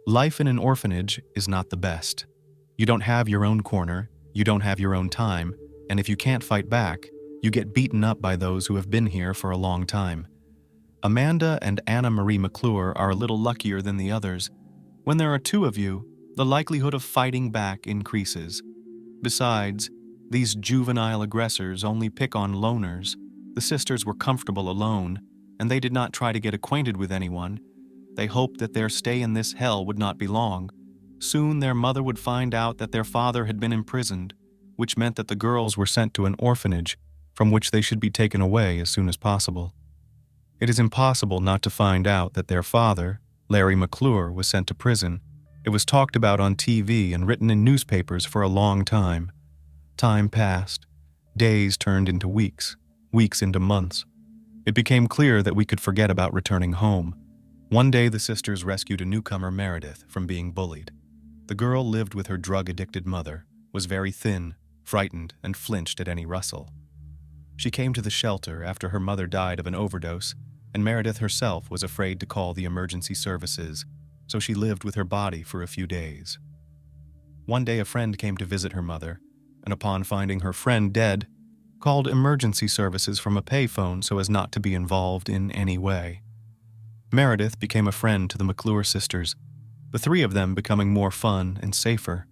Life in an orphanage is not the best. You don't have your own corner, you don't have your own time, and if you can't fight back, you get beaten up by those who have been here for a long time. Amanda and Marie McClure are a little luckier than the others. When there are two of you, the likelihood of fighting back increases. Besides, these juvenile aggressors only pick on loners. The sisters were comfortable alone, and they did not try to get acquainted with anyone. They hoped that their stay in this hell would not be long. Soon their mother would find out that their father had been imprisoned, which meant that the girls were sent to an orphanage from which they should be taken away as soon as possible. It is impossible not to find out that their father, Larry McClure, was sent to prison. It was talked about on TV and written in newspapers for a long time. Time passed. Days turned into weeks, weeks into months. It became clear that we could forget about returning home. One day the sisters rescued a newcomer, Meredith, from being bullied. The girl lived with her drug-addicted mother, was very thin, frightened, and flinched at any rustle. She came to the shelter after her mother died of an overdose, and Meredith herself was afraid to call the emergency services, so she lived with her body for a few days. One day a friend came to visit her mother, and upon finding her friend dead, called emergency services from a payphone so as not to be involved in any way. Meredith became a friend to the McClure sisters, the three of them becoming more fun and safer.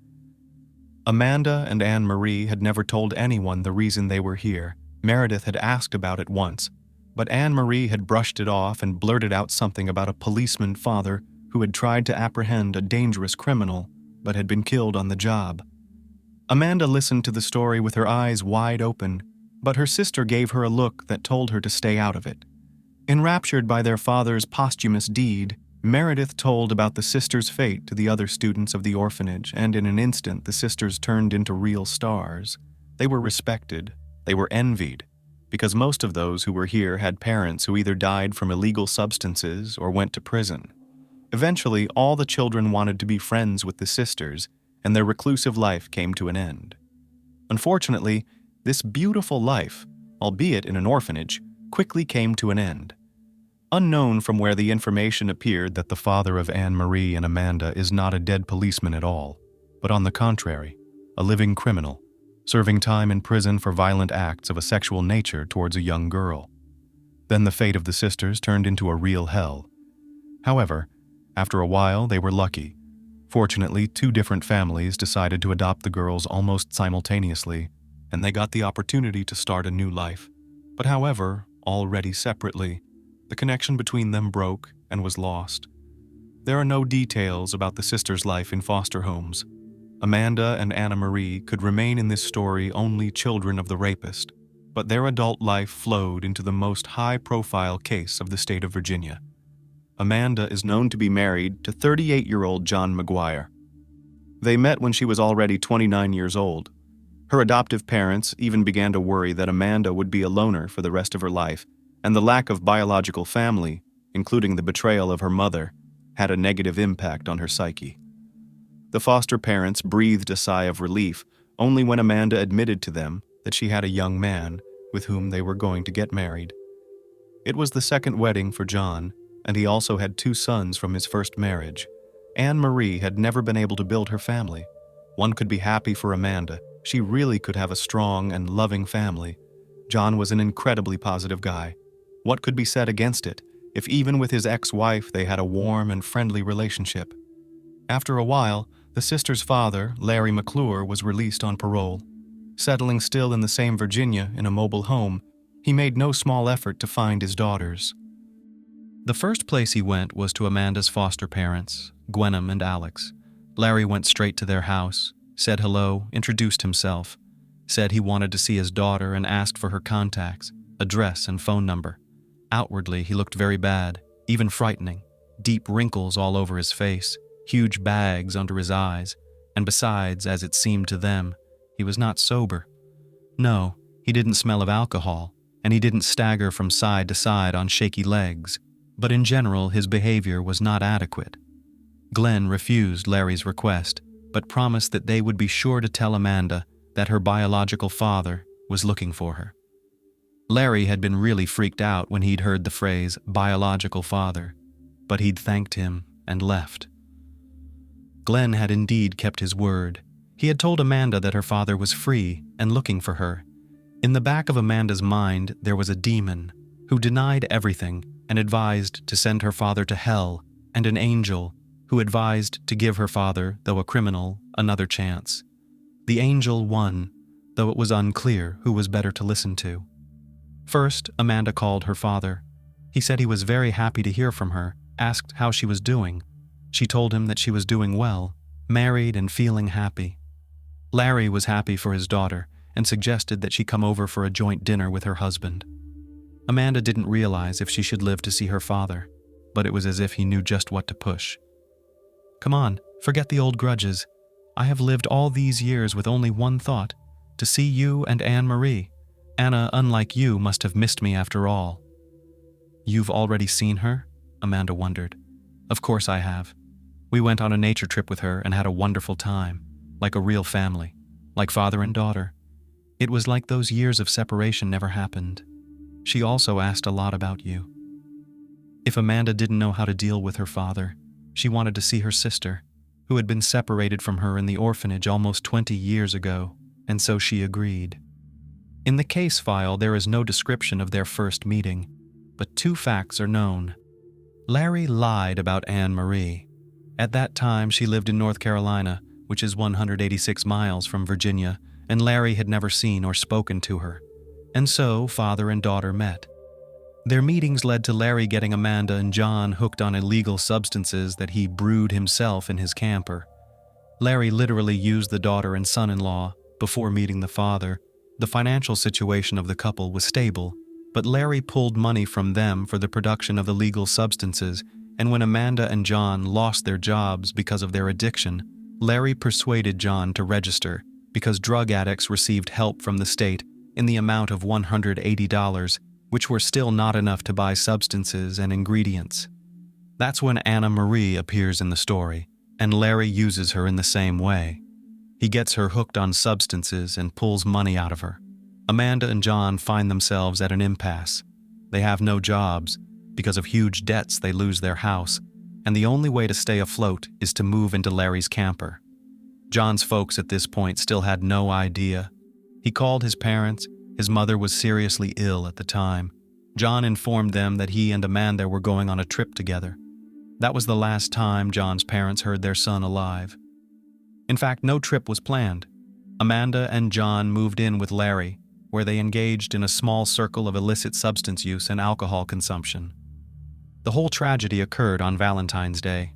Amanda and Anne-Marie had never told anyone the reason they were here. Meredith had asked about it once, but Anne-Marie had brushed it off and blurted out something about a policeman father who had tried to apprehend a dangerous criminal but had been killed on the job. Amanda listened to the story with her eyes wide open, but her sister gave her a look that told her to stay out of it. Enraptured by their father's posthumous deed, Meredith told about the sisters' fate to the other students of the orphanage, and in an instant the sisters turned into real stars. They were respected, they were envied, because most of those who were here had parents who either died from illegal substances or went to prison. Eventually, all the children wanted to be friends with the sisters, and their reclusive life came to an end. Unfortunately, this beautiful life, albeit in an orphanage, quickly came to an end. Unknown from where the information appeared that the father of Anne-Marie and Amanda is not a dead policeman at all, but on the contrary, a living criminal, serving time in prison for violent acts of a sexual nature towards a young girl. Then the fate of the sisters turned into a real hell. However, after a while they were lucky. Fortunately, two different families decided to adopt the girls almost simultaneously, and they got the opportunity to start a new life. But however, already separately, the connection between them broke and was lost. There are no details about the sisters' life in foster homes. Amanda and Anne-Marie could remain in this story only children of the rapist, but their adult life flowed into the most high-profile case of the state of Virginia. Amanda is known to be married to 38-year-old John McGuire. They met when she was already 29 years old. Her adoptive parents even began to worry that Amanda would be a loner for the rest of her life, and the lack of biological family, including the betrayal of her mother, had a negative impact on her psyche. The foster parents breathed a sigh of relief only when Amanda admitted to them that she had a young man with whom they were going to get married. It was the second wedding for John, and he also had two sons from his first marriage. Anne-Marie had never been able to build her family. One could be happy for Amanda. She really could have a strong and loving family. John was an incredibly positive guy. What could be said against it, if even with his ex-wife they had a warm and friendly relationship? After a while, the sisters' father, Larry McClure, was released on parole. Settling still in the same Virginia in a mobile home, he made no small effort to find his daughters. The first place he went was to Amanda's foster parents, Gwenham and Alex. Larry went straight to their house, said hello, introduced himself, said he wanted to see his daughter and asked for her contacts, address and phone number. Outwardly, he looked very bad, even frightening, deep wrinkles all over his face, huge bags under his eyes, and besides, as it seemed to them, he was not sober. No, he didn't smell of alcohol, and he didn't stagger from side to side on shaky legs, but in general his behavior was not adequate. Glenn refused Larry's request, but promised that they would be sure to tell Amanda that her biological father was looking for her. Larry had been really freaked out when he'd heard the phrase biological father, but he'd thanked him and left. Glenn had indeed kept his word. He had told Amanda that her father was free and looking for her. In the back of Amanda's mind, there was a demon who denied everything and advised to send her father to hell, and an angel who advised to give her father, though a criminal, another chance. The angel won, though it was unclear who was better to listen to. First, Amanda called her father. He said he was very happy to hear from her, asked how she was doing. She told him that she was doing well, married and feeling happy. Larry was happy for his daughter and suggested that she come over for a joint dinner with her husband. Amanda didn't realize if she should live to see her father, but it was as if he knew just what to push. "Come on, forget the old grudges. I have lived all these years with only one thought, to see you and Anne-Marie. Anna, unlike you, must have missed me after all." "You've already seen her?" Amanda wondered. "Of course I have. We went on a nature trip with her and had a wonderful time, like a real family, like father and daughter. It was like those years of separation never happened. She also asked a lot about you." If Amanda didn't know how to deal with her father, she wanted to see her sister, who had been separated from her in the orphanage almost 20 years ago, and so she agreed. In the case file, there is no description of their first meeting, but 2 facts are known. Larry lied about Anne-Marie. At that time, she lived in North Carolina, which is 186 miles from Virginia, and Larry had never seen or spoken to her. And so, father and daughter met. Their meetings led to Larry getting Amanda and John hooked on illegal substances that he brewed himself in his camper. Larry literally used the daughter and son-in-law before meeting the father. The financial situation of the couple was stable, but Larry pulled money from them for the production of illegal substances, and when Amanda and John lost their jobs because of their addiction, Larry persuaded John to register because drug addicts received help from the state in the amount of $180, which were still not enough to buy substances and ingredients. That's when Anna-Marie appears in the story, and Larry uses her in the same way. He gets her hooked on substances and pulls money out of her. Amanda and John find themselves at an impasse. They have no jobs. Because of huge debts, they lose their house, and the only way to stay afloat is to move into Larry's camper. John's folks at this point still had no idea. He called his parents. His mother was seriously ill at the time. John informed them that he and Amanda were going on a trip together. That was the last time John's parents heard their son alive. In fact, no trip was planned. Amanda and John moved in with Larry, where they engaged in a small circle of illicit substance use and alcohol consumption. The whole tragedy occurred on Valentine's Day.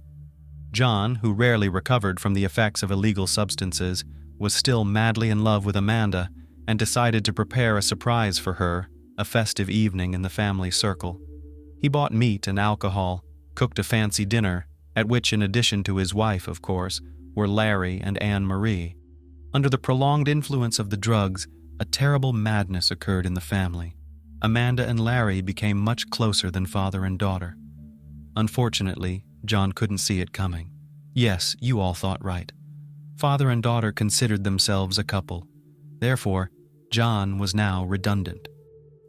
John, who rarely recovered from the effects of illegal substances, was still madly in love with Amanda and decided to prepare a surprise for her, a festive evening in the family circle. He bought meat and alcohol, cooked a fancy dinner, at which, in addition to his wife, of course, were Larry and Anne-Marie. Under the prolonged influence of the drugs, a terrible madness occurred in the family. Amanda and Larry became much closer than father and daughter. Unfortunately, John couldn't see it coming. Yes, you all thought right. Father and daughter considered themselves a couple. Therefore, John was now redundant.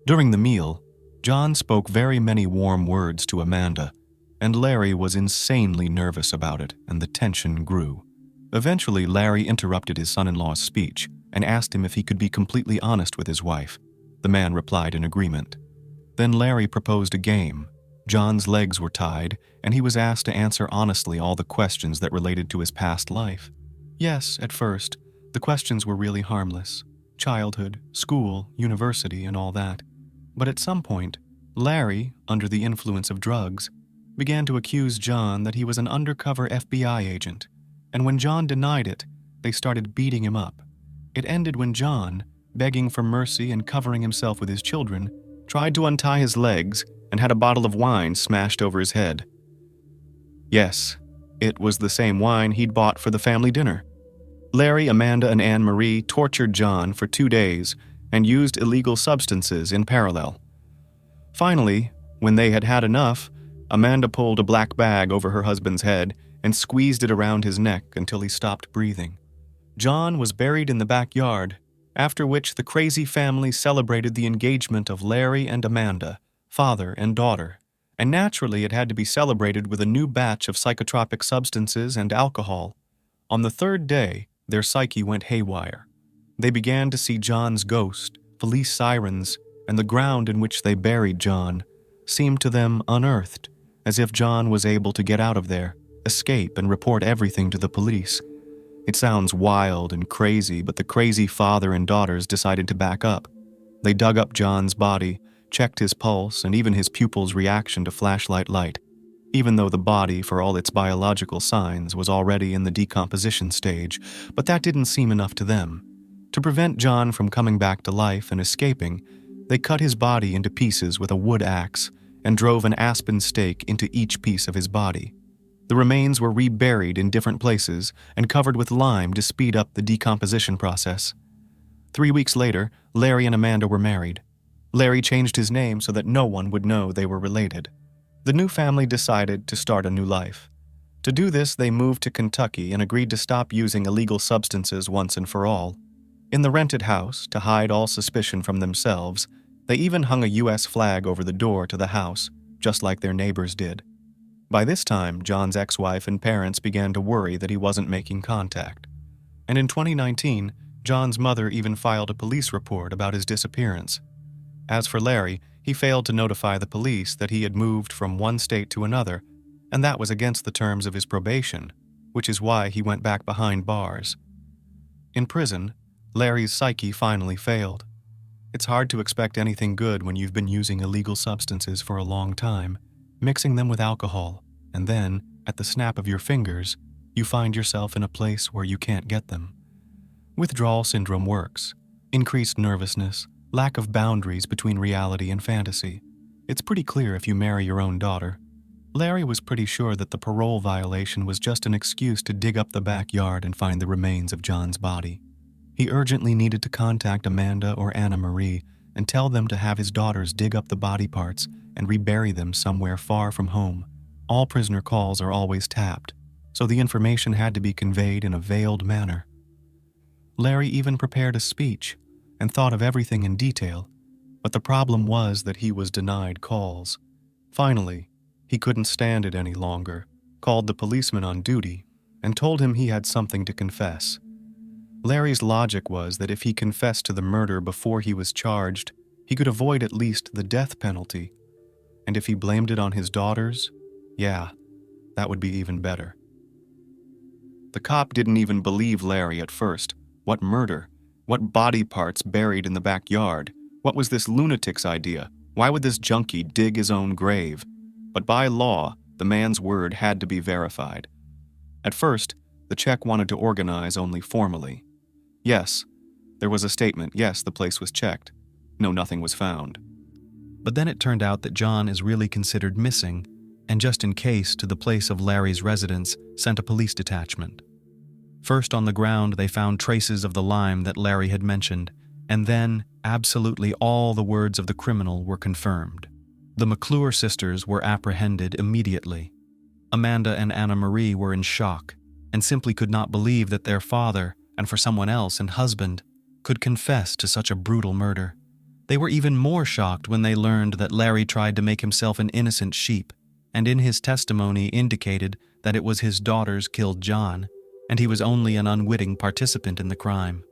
During the meal, John spoke very many warm words to Amanda, and Larry was insanely nervous about it, and the tension grew. Eventually, Larry interrupted his son-in-law's speech and asked him if he could be completely honest with his wife. The man replied in agreement. Then Larry proposed a game. John's legs were tied, and he was asked to answer honestly all the questions that related to his past life. Yes, at first, the questions were really harmless. Childhood, school, university, and all that. But at some point, Larry, under the influence of drugs, began to accuse John that he was an undercover FBI agent, and when John denied it, they started beating him up. It ended when John, begging for mercy and covering himself with his children, tried to untie his legs and had a bottle of wine smashed over his head. Yes, it was the same wine he'd bought for the family dinner. Larry, Amanda, and Anne-Marie tortured John for 2 days and used illegal substances in parallel. Finally, when they had had enough, Amanda pulled a black bag over her husband's head and squeezed it around his neck until he stopped breathing. John was buried in the backyard, after which the crazy family celebrated the engagement of Larry and Amanda, father and daughter, and naturally it had to be celebrated with a new batch of psychotropic substances and alcohol. On the third day, their psyche went haywire. They began to see John's ghost, police sirens, and the ground in which they buried John seemed to them unearthed, as if John was able to get out of there, escape, and report everything to the police. It sounds wild and crazy, but the crazy father and daughters decided to back up. They dug up John's body, checked his pulse, and even his pupils' reaction to flashlight light, even though the body, for all its biological signs, was already in the decomposition stage, but that didn't seem enough to them. To prevent John from coming back to life and escaping, they cut his body into pieces with a wood axe and drove an aspen stake into each piece of his body. The remains were reburied in different places and covered with lime to speed up the decomposition process. 3 weeks later, Larry and Amanda were married. Larry changed his name so that no one would know they were related. The new family decided to start a new life. To do this, they moved to Kentucky and agreed to stop using illegal substances once and for all. In the rented house, to hide all suspicion from themselves, they even hung a U.S. flag over the door to the house, just like their neighbors did. By this time, John's ex-wife and parents began to worry that he wasn't making contact. And in 2019, John's mother even filed a police report about his disappearance. As for Larry, he failed to notify the police that he had moved from one state to another, and that was against the terms of his probation, which is why he went back behind bars. In prison, Larry's psyche finally failed. It's hard to expect anything good when you've been using illegal substances for a long time, mixing them with alcohol, and then, at the snap of your fingers, you find yourself in a place where you can't get them. Withdrawal syndrome works. Increased nervousness, lack of boundaries between reality and fantasy. It's pretty clear if you marry your own daughter. Larry was pretty sure that the parole violation was just an excuse to dig up the backyard and find the remains of John's body. He urgently needed to contact Amanda or Anna Marie and tell them to have his daughters dig up the body parts and rebury them somewhere far from home. All prisoner calls are always tapped, so the information had to be conveyed in a veiled manner. Larry even prepared a speech and thought of everything in detail, but the problem was that he was denied calls. Finally, he couldn't stand it any longer, called the policeman on duty, and told him he had something to confess. Larry's logic was that if he confessed to the murder before he was charged, he could avoid at least the death penalty. And if he blamed it on his daughters, yeah, that would be even better. The cop didn't even believe Larry at first. What murder? What body parts buried in the backyard? What was this lunatic's idea? Why would this junkie dig his own grave? But by law, the man's word had to be verified. At first, the check wanted to organize only formally. Yes, there was a statement. Yes, the place was checked. No, nothing was found. But then it turned out that John is really considered missing, and just in case, to the place of Larry's residence, sent a police detachment. First on the ground, they found traces of the lime that Larry had mentioned, and then absolutely all the words of the criminal were confirmed. The McClure sisters were apprehended immediately. Amanda and Anna Marie were in shock and simply could not believe that their father, and for someone else and husband, could confess to such a brutal murder. They were even more shocked when they learned that Larry tried to make himself an innocent sheep, and in his testimony indicated that it was his daughters killed John, and he was only an unwitting participant in the crime.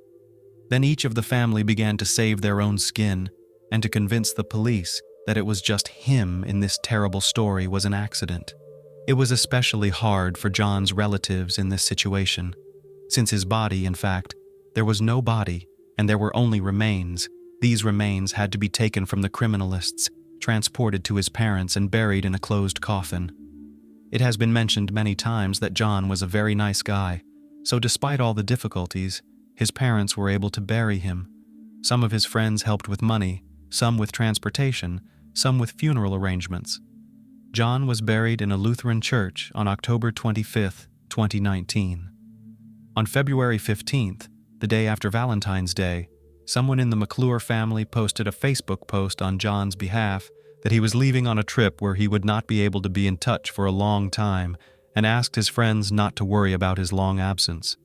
Then each of the family began to save their own skin and to convince the police that it was just him in this terrible story was an accident. It was especially hard for John's relatives in this situation. Since his body, in fact, there was no body and there were only remains. These remains had to be taken from the criminalists, transported to his parents and buried in a closed coffin. It has been mentioned many times that John was a very nice guy, so despite all the difficulties, his parents were able to bury him. Some of his friends helped with money, some with transportation, some with funeral arrangements. John was buried in a Lutheran church on October 25, 2019. On February 15th, the day after Valentine's Day, someone in the McClure family posted a Facebook post on John's behalf that he was leaving on a trip where he would not be able to be in touch for a long time and asked his friends not to worry about his long absence.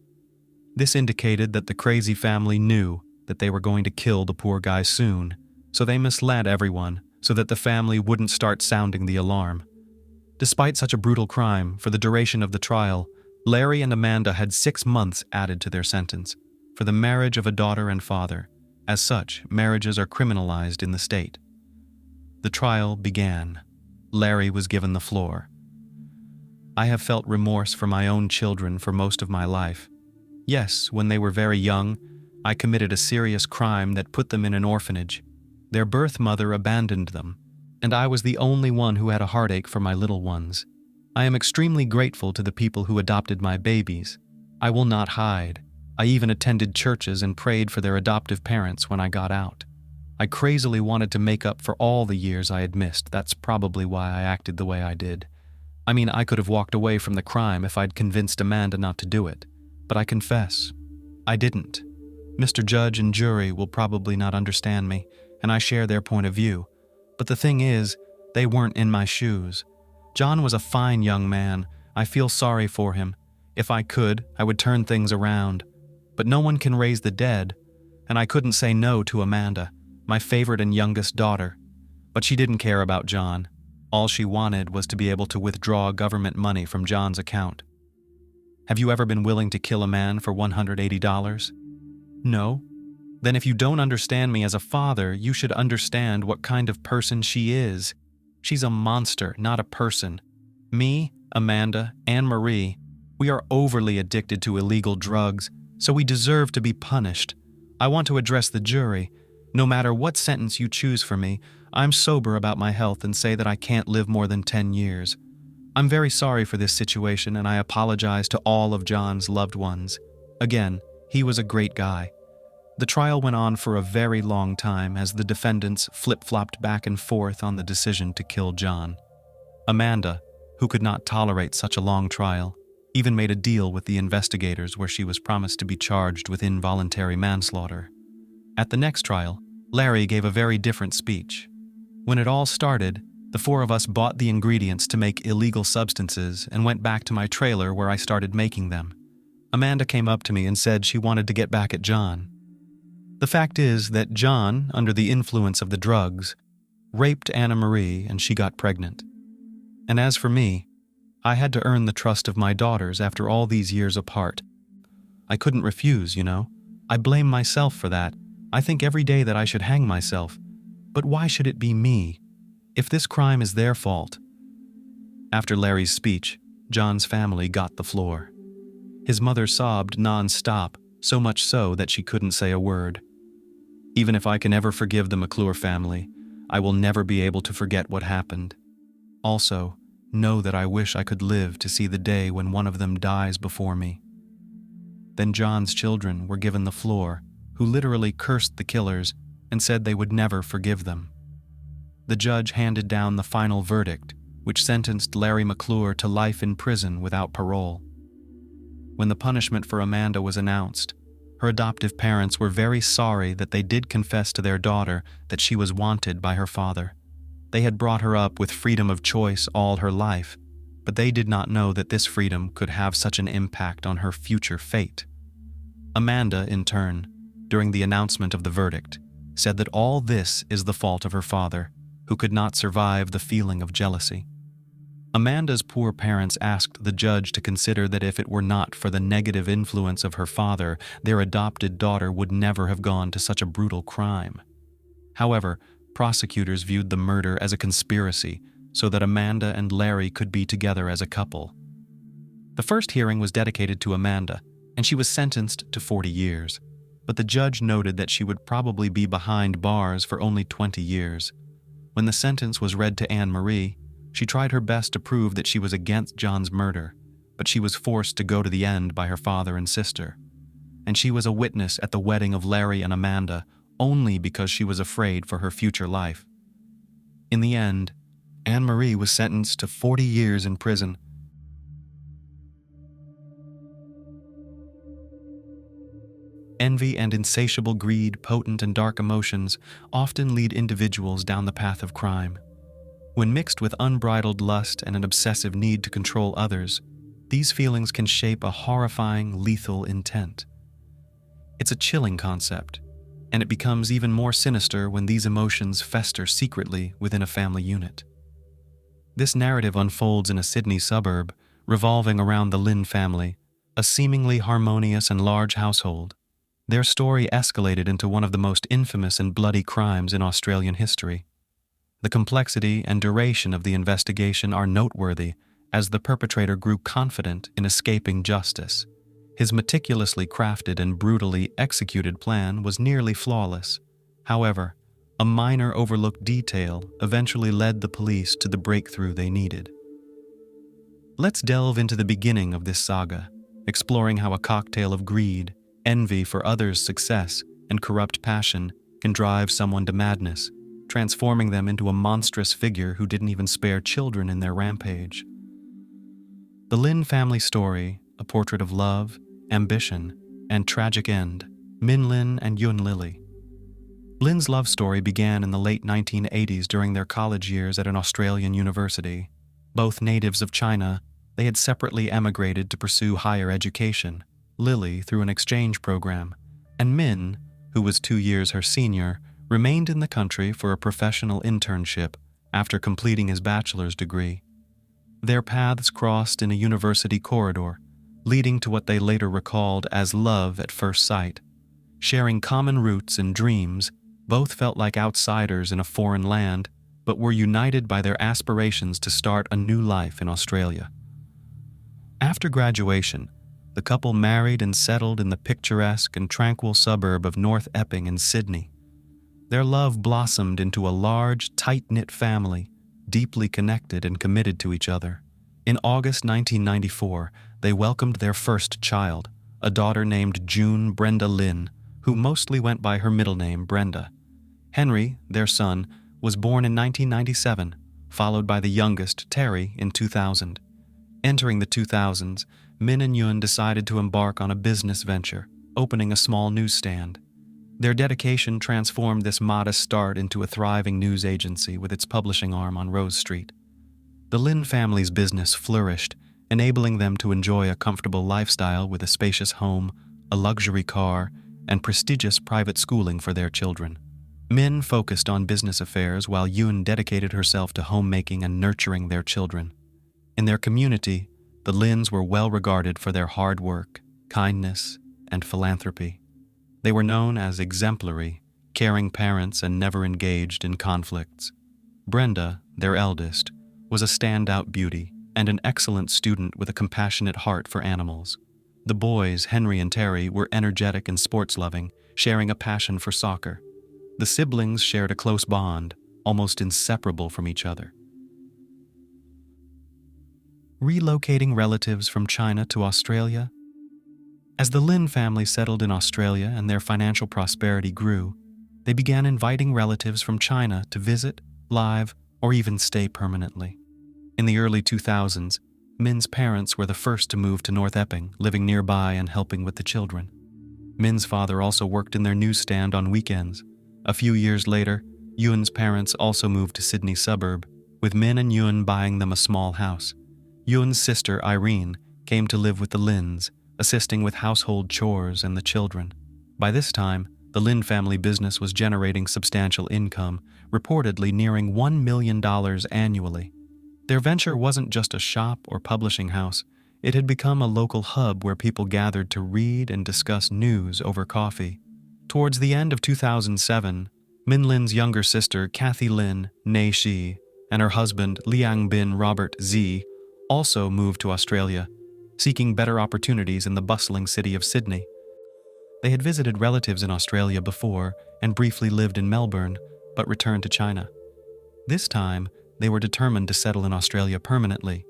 This indicated that the crazy family knew that they were going to kill the poor guy soon, so they misled everyone so that the family wouldn't start sounding the alarm. Despite such a brutal crime, for the duration of the trial, Larry and Amanda had 6 months added to their sentence for the marriage of a daughter and father. As such, marriages are criminalized in the state. The trial began. Larry was given the floor. I have felt remorse for my own children for most of my life. Yes, when they were very young, I committed a serious crime that put them in an orphanage. Their birth mother abandoned them, and I was the only one who had a heartache for my little ones. I am extremely grateful to the people who adopted my babies. I will not hide. I even attended churches and prayed for their adoptive parents when I got out. I crazily wanted to make up for all the years I had missed. That's probably why I acted the way I did. I mean, I could have walked away from the crime if I'd convinced Amanda not to do it. But I confess, I didn't. Mr. Judge and jury will probably not understand me, and I share their point of view. But the thing is, they weren't in my shoes. John was a fine young man. I feel sorry for him. If I could, I would turn things around. But no one can raise the dead, and I couldn't say no to Amanda, my favorite and youngest daughter. But she didn't care about John. All she wanted was to be able to withdraw government money from John's account. Have you ever been willing to kill a man for $180? No? Then if you don't understand me as a father, you should understand what kind of person she is. She's a monster, not a person. Me, Amanda, and Marie, we are overly addicted to illegal drugs, so we deserve to be punished. I want to address the jury. No matter what sentence you choose for me, I'm sober about my health and say that I can't live more than 10 years. I'm very sorry for this situation, and I apologize to all of John's loved ones. Again, he was a great guy. The trial went on for a very long time as the defendants flip-flopped back and forth on the decision to kill John. Amanda, who could not tolerate such a long trial, even made a deal with the investigators where she was promised to be charged with involuntary manslaughter. At the next trial, Larry gave a very different speech. When it all started, the 4 of us bought the ingredients to make illegal substances and went back to my trailer where I started making them. Amanda came up to me and said she wanted to get back at John. The fact is that John, under the influence of the drugs, raped Anna Marie and she got pregnant. And as for me, I had to earn the trust of my daughters after all these years apart. I couldn't refuse, you know. I blame myself for that. I think every day that I should hang myself. But why should it be me? If this crime is their fault. After Larry's speech, John's family got the floor. His mother sobbed non-stop, so much so that she couldn't say a word. Even if I can ever forgive the McClure family, I will never be able to forget what happened. Also, know that I wish I could live to see the day when one of them dies before me. Then John's children were given the floor, who literally cursed the killers and said they would never forgive them. The judge handed down the final verdict, which sentenced Larry McClure to life in prison without parole. When the punishment for Amanda was announced, her adoptive parents were very sorry that they did confess to their daughter that she was wanted by her father. They had brought her up with freedom of choice all her life, but they did not know that this freedom could have such an impact on her future fate. Amanda, in turn, during the announcement of the verdict, said that all this is the fault of her father, who could not survive the feeling of jealousy. Amanda's poor parents asked the judge to consider that if it were not for the negative influence of her father, their adopted daughter would never have gone to such a brutal crime. However, prosecutors viewed the murder as a conspiracy so that Amanda and Larry could be together as a couple. The first hearing was dedicated to Amanda, and she was sentenced to 40 years. But the judge noted that she would probably be behind bars for only 20 years. When the sentence was read to Anne Marie, she tried her best to prove that she was against John's murder, but she was forced to go to the end by her father and sister. And she was a witness at the wedding of Larry and Amanda only because she was afraid for her future life. In the end, Anne Marie was sentenced to 40 years in prison. Envy and insatiable greed, potent and dark emotions, often lead individuals down the path of crime. When mixed with unbridled lust and an obsessive need to control others, these feelings can shape a horrifying, lethal intent. It's a chilling concept, and it becomes even more sinister when these emotions fester secretly within a family unit. This narrative unfolds in a Sydney suburb, revolving around the Lynn family, a seemingly harmonious and large household, their story escalated into one of the most infamous and bloody crimes in Australian history. The complexity and duration of the investigation are noteworthy as the perpetrator grew confident in escaping justice. His meticulously crafted and brutally executed plan was nearly flawless. However, a minor overlooked detail eventually led the police to the breakthrough they needed. Let's delve into the beginning of this saga, exploring how a cocktail of greed, envy for others' success, and corrupt passion can drive someone to madness, transforming them into a monstrous figure who didn't even spare children in their rampage. The Lynn family story, a portrait of love, ambition, and tragic end, Min Lynn and Yun Lily. Lynn's love story began in the late 1980s during their college years at an Australian university. Both natives of China, they had separately emigrated to pursue higher education, Lily through an exchange program, and Min, who was 2 years her senior, remained in the country for a professional internship after completing his bachelor's degree. Their paths crossed in a university corridor, leading to what they later recalled as love at first sight. Sharing common roots and dreams, both felt like outsiders in a foreign land, but were united by their aspirations to start a new life in Australia. After graduation, the couple married and settled in the picturesque and tranquil suburb of North Epping in Sydney. Their love blossomed into a large, tight-knit family, deeply connected and committed to each other. In August 1994, they welcomed their first child, a daughter named June Brenda Lynn, who mostly went by her middle name, Brenda. Henry, their son, was born in 1997, followed by the youngest, Terry, in 2000. Entering the 2000s, Min and Yun decided to embark on a business venture, opening a small newsstand. Their dedication transformed this modest start into a thriving news agency with its publishing arm on Rose Street. The Lynn family's business flourished, enabling them to enjoy a comfortable lifestyle with a spacious home, a luxury car, and prestigious private schooling for their children. Min focused on business affairs while Yun dedicated herself to homemaking and nurturing their children. In their community, the Lynns were well regarded for their hard work, kindness, and philanthropy. They were known as exemplary, caring parents and never engaged in conflicts. Brenda, their eldest, was a standout beauty and an excellent student with a compassionate heart for animals. The boys, Henry and Terry, were energetic and sports-loving, sharing a passion for soccer. The siblings shared a close bond, almost inseparable from each other. Relocating relatives from China to Australia. As the Lynn family settled in Australia and their financial prosperity grew, they began inviting relatives from China to visit, live, or even stay permanently. In the early 2000s, Min's parents were the first to move to North Epping, living nearby and helping with the children. Min's father also worked in their newsstand on weekends. A few years later, Yun's parents also moved to Sydney suburb, with Min and Yun buying them a small house. Yun's sister, Irene, came to live with the Lynns, assisting with household chores and the children. By this time, the Lynn family business was generating substantial income, reportedly nearing $1 million annually. Their venture wasn't just a shop or publishing house. It had become a local hub where people gathered to read and discuss news over coffee. Towards the end of 2007, Min Lynn's younger sister, Kathy Lynn, née Shi, and her husband, Liang Bin Robert Z, also moved to Australia, seeking better opportunities in the bustling city of Sydney. They had visited relatives in Australia before and briefly lived in Melbourne, but returned to China. This time, they were determined to settle in Australia permanently.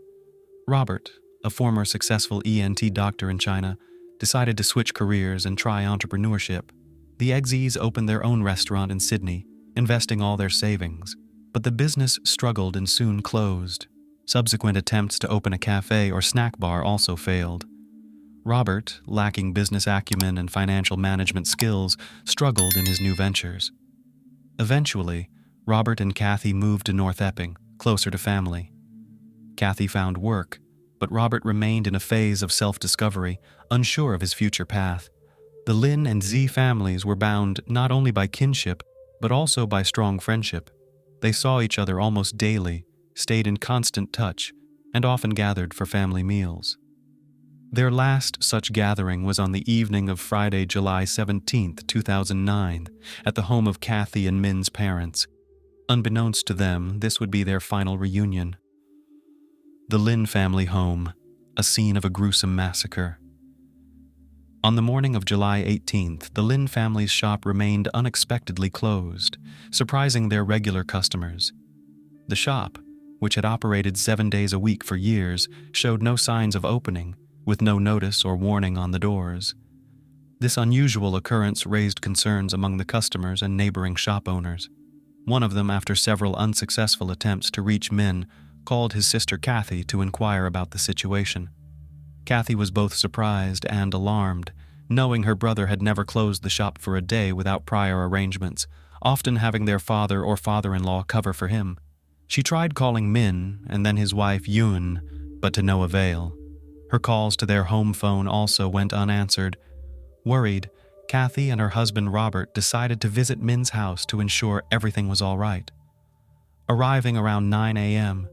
Robert, a former successful ENT doctor in China, decided to switch careers and try entrepreneurship. The Eggsys opened their own restaurant in Sydney, investing all their savings, but the business struggled and soon closed. Subsequent attempts to open a cafe or snack bar also failed. Robert, lacking business acumen and financial management skills, struggled in his new ventures. Eventually, Robert and Kathy moved to North Epping, closer to family. Kathy found work, but Robert remained in a phase of self-discovery, unsure of his future path. The Lynn and Z families were bound not only by kinship, but also by strong friendship. They saw each other almost daily, stayed in constant touch, and often gathered for family meals. Their last such gathering was on the evening of Friday, July 17th, 2009, at the home of Kathy and Min's parents. Unbeknownst to them, this would be their final reunion. The Lynn family home, a scene of a gruesome massacre. On the morning of July 18th, the Lynn family's shop remained unexpectedly closed, surprising their regular customers. The shop, which had operated 7 days a week for years, showed no signs of opening, with no notice or warning on the doors. This unusual occurrence raised concerns among the customers and neighboring shop owners. One of them, after several unsuccessful attempts to reach Min, called his sister Kathy to inquire about the situation. Kathy was both surprised and alarmed, knowing her brother had never closed the shop for a day without prior arrangements, often having their father or father-in-law cover for him. She tried calling Min and then his wife Yoon, but to no avail. Her calls to their home phone also went unanswered. Worried, Kathy and her husband Robert decided to visit Min's house to ensure everything was all right. Arriving around 9 a.m.,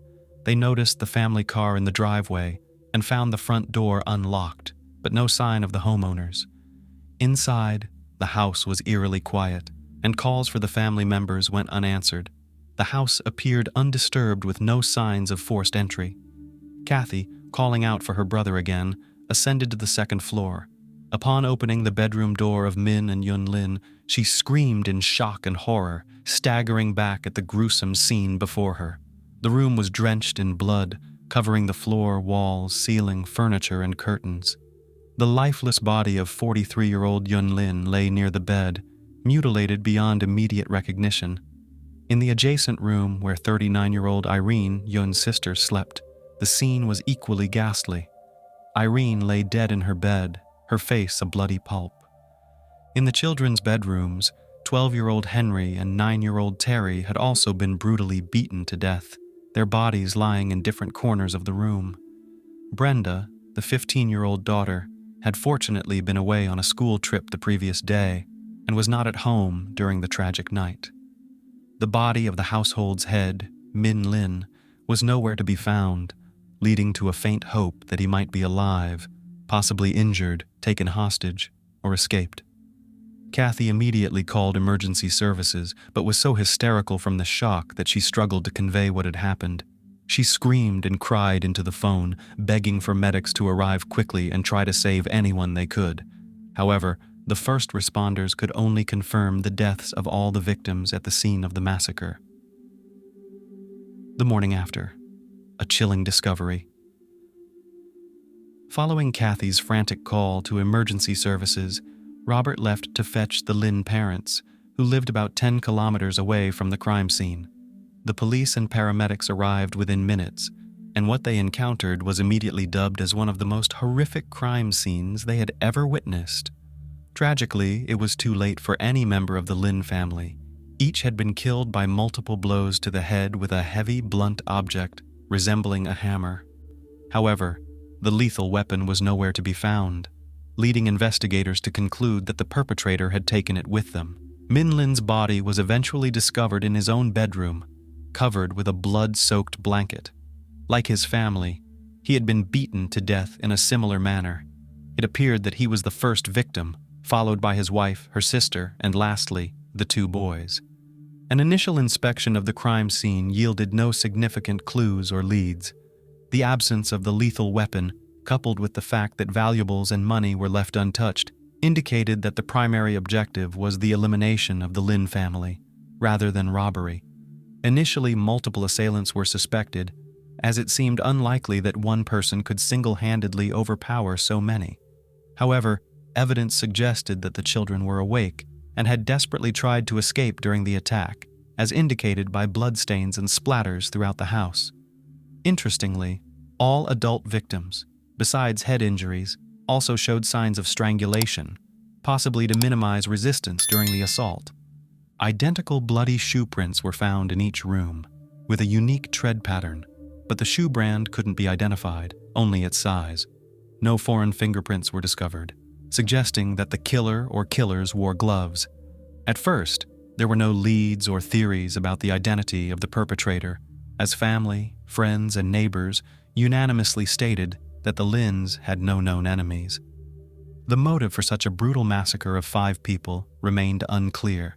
they noticed the family car in the driveway and found the front door unlocked, but no sign of the homeowners. Inside, the house was eerily quiet, and calls for the family members went unanswered. The house appeared undisturbed with no signs of forced entry. Kathy, calling out for her brother again, ascended to the second floor. Upon opening the bedroom door of Min and Yun Lin, she screamed in shock and horror, staggering back at the gruesome scene before her. The room was drenched in blood, covering the floor, walls, ceiling, furniture, and curtains. The lifeless body of 43-year-old Yun Lin lay near the bed, mutilated beyond immediate recognition. In the adjacent room where 39-year-old Irene, Yun's sister, slept, the scene was equally ghastly. Irene lay dead in her bed, her face a bloody pulp. In the children's bedrooms, 12-year-old Henry and 9-year-old Terry had also been brutally beaten to death, their bodies lying in different corners of the room. Brenda, the 15-year-old daughter, had fortunately been away on a school trip the previous day and was not at home during the tragic night. The body of the household's head, Min Lin, was nowhere to be found, leading to a faint hope that he might be alive, possibly injured, taken hostage, or escaped. Kathy immediately called emergency services, but was so hysterical from the shock that she struggled to convey what had happened. She screamed and cried into the phone, begging for medics to arrive quickly and try to save anyone they could. However, the first responders could only confirm the deaths of all the victims at the scene of the massacre. The morning after, a chilling discovery. Following Kathy's frantic call to emergency services, Robert left to fetch the Lynn parents, who lived about 10 kilometers away from the crime scene. The police and paramedics arrived within minutes, and what they encountered was immediately dubbed as one of the most horrific crime scenes they had ever witnessed. Tragically, it was too late for any member of the Lynn family. Each had been killed by multiple blows to the head with a heavy, blunt object resembling a hammer. However, the lethal weapon was nowhere to be found, leading investigators to conclude that the perpetrator had taken it with them. Min Lin's body was eventually discovered in his own bedroom, covered with a blood-soaked blanket. Like his family, he had been beaten to death in a similar manner. It appeared that he was the first victim, followed by his wife, her sister, and lastly, the two boys. An initial inspection of the crime scene yielded no significant clues or leads. The absence of the lethal weapon, coupled with the fact that valuables and money were left untouched, indicated that the primary objective was the elimination of the Lynn family, rather than robbery. Initially, multiple assailants were suspected, as it seemed unlikely that one person could single-handedly overpower so many. However, evidence suggested that the children were awake and had desperately tried to escape during the attack, as indicated by bloodstains and splatters throughout the house. Interestingly, all adult victims, besides head injuries, also showed signs of strangulation, possibly to minimize resistance during the assault. Identical bloody shoe prints were found in each room, with a unique tread pattern, but the shoe brand couldn't be identified, only its size. No foreign fingerprints were discovered, suggesting that the killer or killers wore gloves. At first, there were no leads or theories about the identity of the perpetrator, as family, friends, and neighbors unanimously stated that the Lynns had no known enemies. The motive for such a brutal massacre of 5 people remained unclear.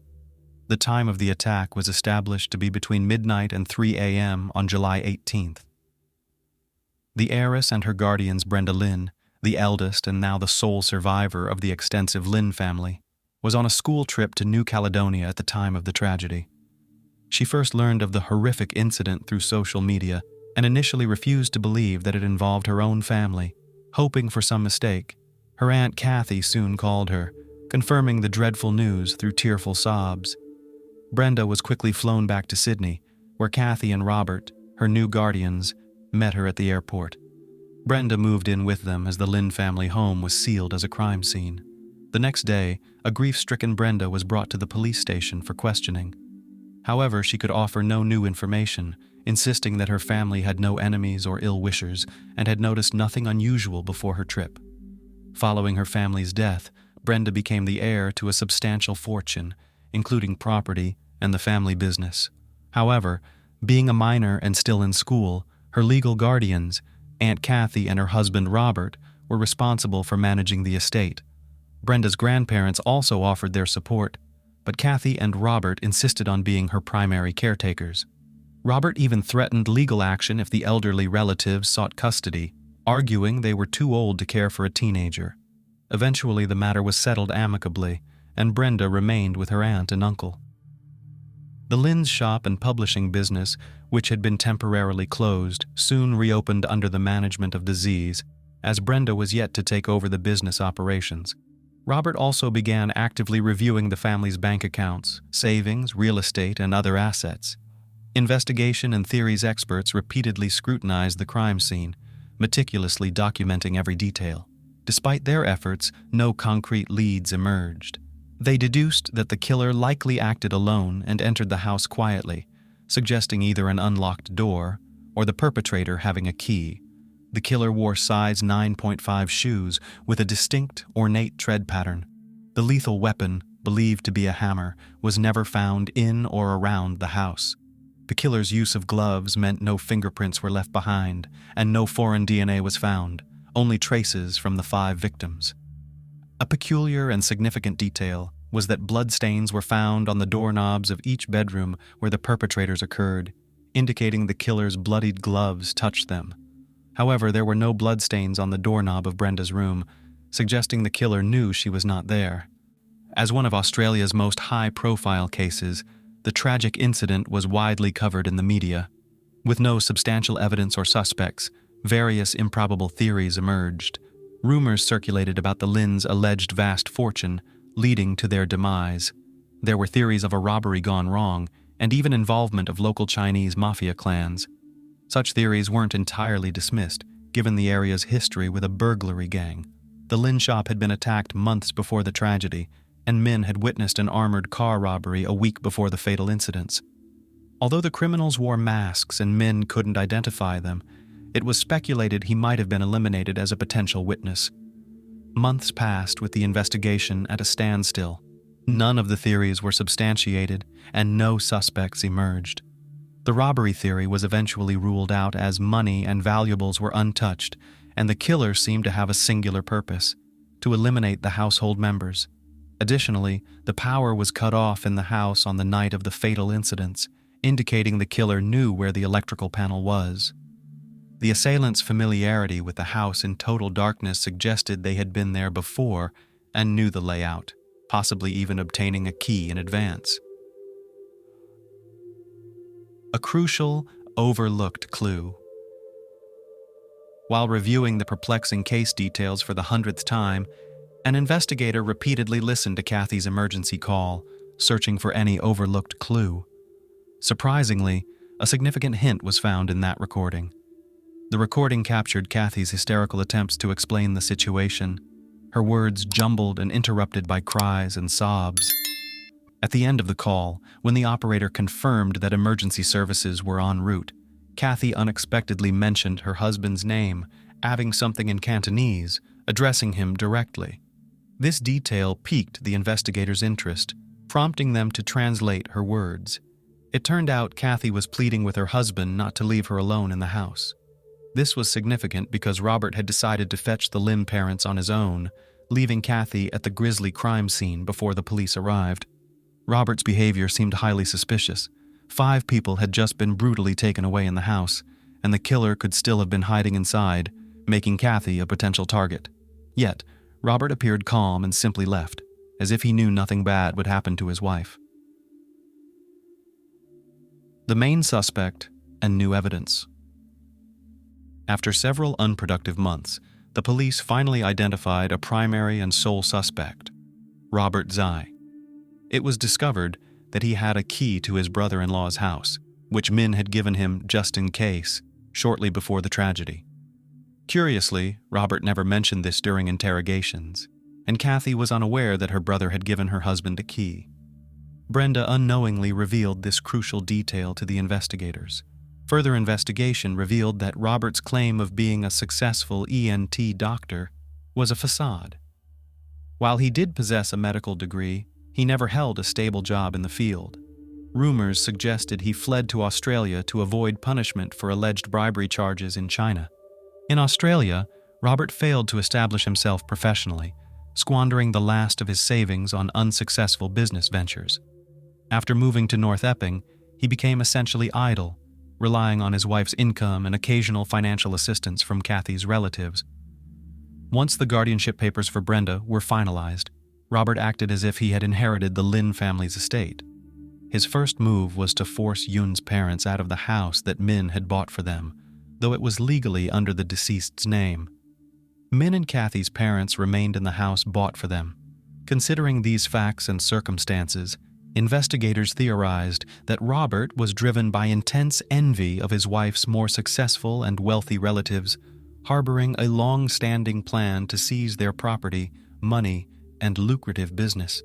The time of the attack was established to be between midnight and 3 a.m. on July 18th. The heiress and her guardians, Brenda Lynn, the eldest and now the sole survivor of the extensive Lynn family, was on a school trip to New Caledonia at the time of the tragedy. She first learned of the horrific incident through social media and initially refused to believe that it involved her own family, hoping for some mistake. Her Aunt Kathy soon called her, confirming the dreadful news through tearful sobs. Brenda was quickly flown back to Sydney, where Kathy and Robert, her new guardians, met her at the airport. Brenda moved in with them as the Lynn family home was sealed as a crime scene. The next day, a grief-stricken Brenda was brought to the police station for questioning. However, she could offer no new information, insisting that her family had no enemies or ill-wishers and had noticed nothing unusual before her trip. Following her family's death, Brenda became the heir to a substantial fortune, including property and the family business. However, being a minor and still in school, her legal guardians, Aunt Kathy and her husband Robert, were responsible for managing the estate. Brenda's grandparents also offered their support, but Kathy and Robert insisted on being her primary caretakers. Robert even threatened legal action if the elderly relatives sought custody, arguing they were too old to care for a teenager. Eventually, the matter was settled amicably, and Brenda remained with her aunt and uncle. The Lynn's shop and publishing business, which had been temporarily closed, soon reopened under the management of the Z's, as Brenda was yet to take over the business operations. Robert also began actively reviewing the family's bank accounts, savings, real estate, and other assets. Investigation and theories experts repeatedly scrutinized the crime scene, meticulously documenting every detail. Despite their efforts, no concrete leads emerged. They deduced that the killer likely acted alone and entered the house quietly, suggesting either an unlocked door or the perpetrator having a key. The killer wore size 9.5 shoes with a distinct, ornate tread pattern. The lethal weapon, believed to be a hammer, was never found in or around the house. The killer's use of gloves meant no fingerprints were left behind, and no foreign DNA was found, only traces from the 5 victims. A peculiar and significant detail was that bloodstains were found on the doorknobs of each bedroom where the perpetrators occurred, indicating the killer's bloodied gloves touched them. However, there were no bloodstains on the doorknob of Brenda's room, suggesting the killer knew she was not there. As one of Australia's most high-profile cases, the tragic incident was widely covered in the media. With no substantial evidence or suspects, various improbable theories emerged. Rumors circulated about the Lynns' alleged vast fortune, leading to their demise. There were theories of a robbery gone wrong, and even involvement of local Chinese mafia clans. Such theories weren't entirely dismissed, given the area's history with a burglary gang. The Lynn shop had been attacked months before the tragedy, and men had witnessed an armored car robbery a week before the fatal incidents. Although the criminals wore masks and men couldn't identify them, it was speculated he might have been eliminated as a potential witness. Months passed with the investigation at a standstill. None of the theories were substantiated, and no suspects emerged. The robbery theory was eventually ruled out as money and valuables were untouched, and the killer seemed to have a singular purpose: to eliminate the household members. Additionally, the power was cut off in the house on the night of the fatal incidents, indicating the killer knew where the electrical panel was. The assailants' familiarity with the house in total darkness suggested they had been there before and knew the layout, possibly even obtaining a key in advance. A crucial, overlooked clue. While reviewing the perplexing case details for the 100th time, an investigator repeatedly listened to Kathy's emergency call, searching for any overlooked clue. Surprisingly, a significant hint was found in that recording. The recording captured Kathy's hysterical attempts to explain the situation, her words jumbled and interrupted by cries and sobs. At the end of the call, when the operator confirmed that emergency services were en route, Kathy unexpectedly mentioned her husband's name, adding something in Cantonese, addressing him directly. This detail piqued the investigators' interest, prompting them to translate her words. It turned out Kathy was pleading with her husband not to leave her alone in the house. This was significant because Robert had decided to fetch the Lynn parents on his own, leaving Kathy at the grisly crime scene before the police arrived. Robert's behavior seemed highly suspicious. 5 people had just been brutally taken away in the house, and the killer could still have been hiding inside, making Kathy a potential target. Yet, Robert appeared calm and simply left, as if he knew nothing bad would happen to his wife. The main suspect and new evidence. After several unproductive months, the police finally identified a primary and sole suspect, Robert Zai. It was discovered that he had a key to his brother-in-law's house, which Min had given him just in case, shortly before the tragedy. Curiously, Robert never mentioned this during interrogations, and Kathy was unaware that her brother had given her husband a key. Brenda unknowingly revealed this crucial detail to the investigators. Further investigation revealed that Robert's claim of being a successful ENT doctor was a facade. While he did possess a medical degree, he never held a stable job in the field. Rumors suggested he fled to Australia to avoid punishment for alleged bribery charges in China. In Australia, Robert failed to establish himself professionally, squandering the last of his savings on unsuccessful business ventures. After moving to North Epping, he became essentially idle, relying on his wife's income and occasional financial assistance from Kathy's relatives. Once the guardianship papers for Brenda were finalized, Robert acted as if he had inherited the Lynn family's estate. His first move was to force Yun's parents out of the house that Min had bought for them, though it was legally under the deceased's name. Min and Kathy's parents remained in the house bought for them. Considering these facts and circumstances, investigators theorized that Robert was driven by intense envy of his wife's more successful and wealthy relatives, harboring a long-standing plan to seize their property, money, and lucrative business.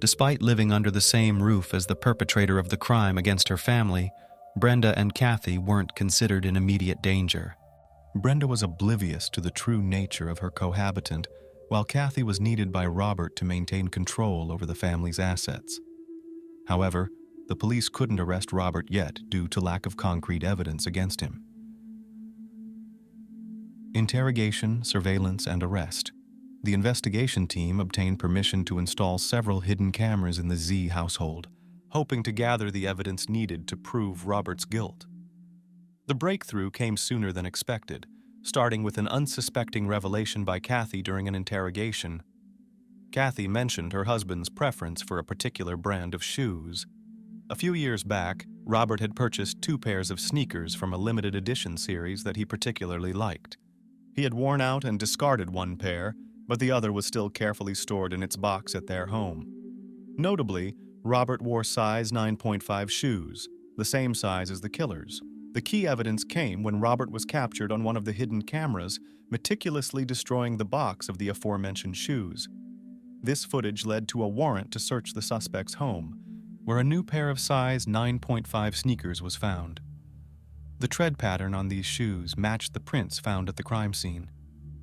Despite living under the same roof as the perpetrator of the crime against her family, Brenda and Kathy weren't considered in immediate danger. Brenda was oblivious to the true nature of her cohabitant, while Kathy was needed by Robert to maintain control over the family's assets. However, the police couldn't arrest Robert yet due to lack of concrete evidence against him. Interrogation, surveillance, and arrest. The investigation team obtained permission to install several hidden cameras in the Z household, hoping to gather the evidence needed to prove Robert's guilt. The breakthrough came sooner than expected, starting with an unsuspecting revelation by Kathy during an interrogation. Kathy mentioned her husband's preference for a particular brand of shoes. A few years back, Robert had purchased 2 pairs of sneakers from a limited edition series that he particularly liked. He had worn out and discarded one pair, but the other was still carefully stored in its box at their home. Notably, Robert wore size 9.5 shoes, the same size as the killer's. The key evidence came when Robert was captured on one of the hidden cameras, meticulously destroying the box of the aforementioned shoes. This footage led to a warrant to search the suspect's home, where a new pair of size 9.5 sneakers was found. The tread pattern on these shoes matched the prints found at the crime scene.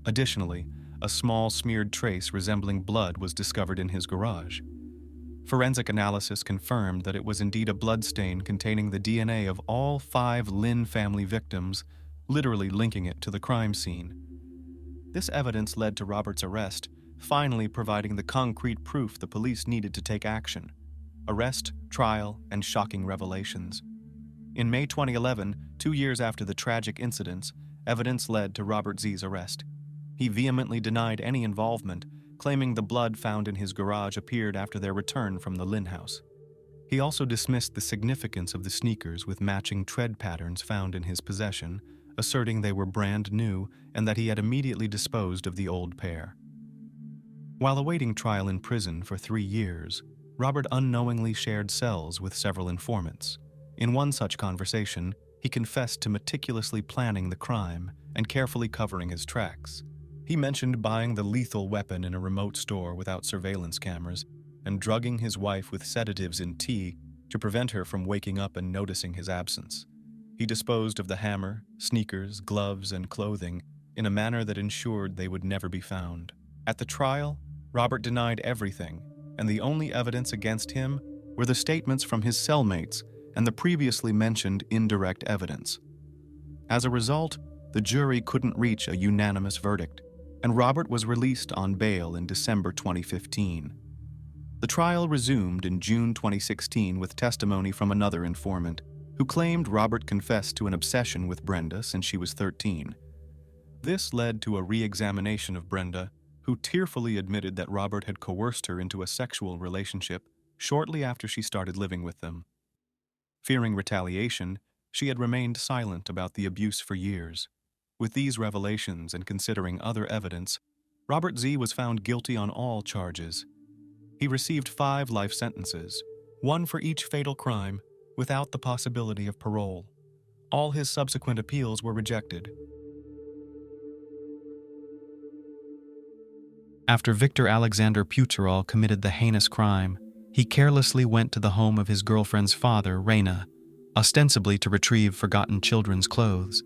Additionally, a small smeared trace resembling blood was discovered in his garage. Forensic analysis confirmed that it was indeed a bloodstain containing the DNA of all 5 Lynn family victims, literally linking it to the crime scene. This evidence led to Robert's arrest, finally providing the concrete proof the police needed to take action. Arrest, trial, and shocking revelations. In May 2011, 2 years after the tragic incidents, evidence led to Robert Z's arrest. He vehemently denied any involvement, claiming the blood found in his garage appeared after their return from the Lynn house. He also dismissed the significance of the sneakers with matching tread patterns found in his possession, asserting they were brand new and that he had immediately disposed of the old pair. While awaiting trial in prison for 3 years, Robert unknowingly shared cells with several informants. In one such conversation, he confessed to meticulously planning the crime and carefully covering his tracks. He mentioned buying the lethal weapon in a remote store without surveillance cameras and drugging his wife with sedatives in tea to prevent her from waking up and noticing his absence. He disposed of the hammer, sneakers, gloves, and clothing in a manner that ensured they would never be found. At the trial, Robert denied everything, and the only evidence against him were the statements from his cellmates and the previously mentioned indirect evidence. As a result, the jury couldn't reach a unanimous verdict, and Robert was released on bail in December 2015. The trial resumed in June 2016 with testimony from another informant, who claimed Robert confessed to an obsession with Brenda since she was 13. This led to a re-examination of Brenda, who tearfully admitted that Robert had coerced her into a sexual relationship shortly after she started living with them. Fearing retaliation, she had remained silent about the abuse for years. With these revelations and considering other evidence, Robert Z. was found guilty on all charges. He received 5 life sentences, 1 for each fatal crime, without the possibility of parole. All his subsequent appeals were rejected. After Victor Alexander Puterol committed the heinous crime, he carelessly went to the home of his girlfriend's father, Raina, ostensibly to retrieve forgotten children's clothes.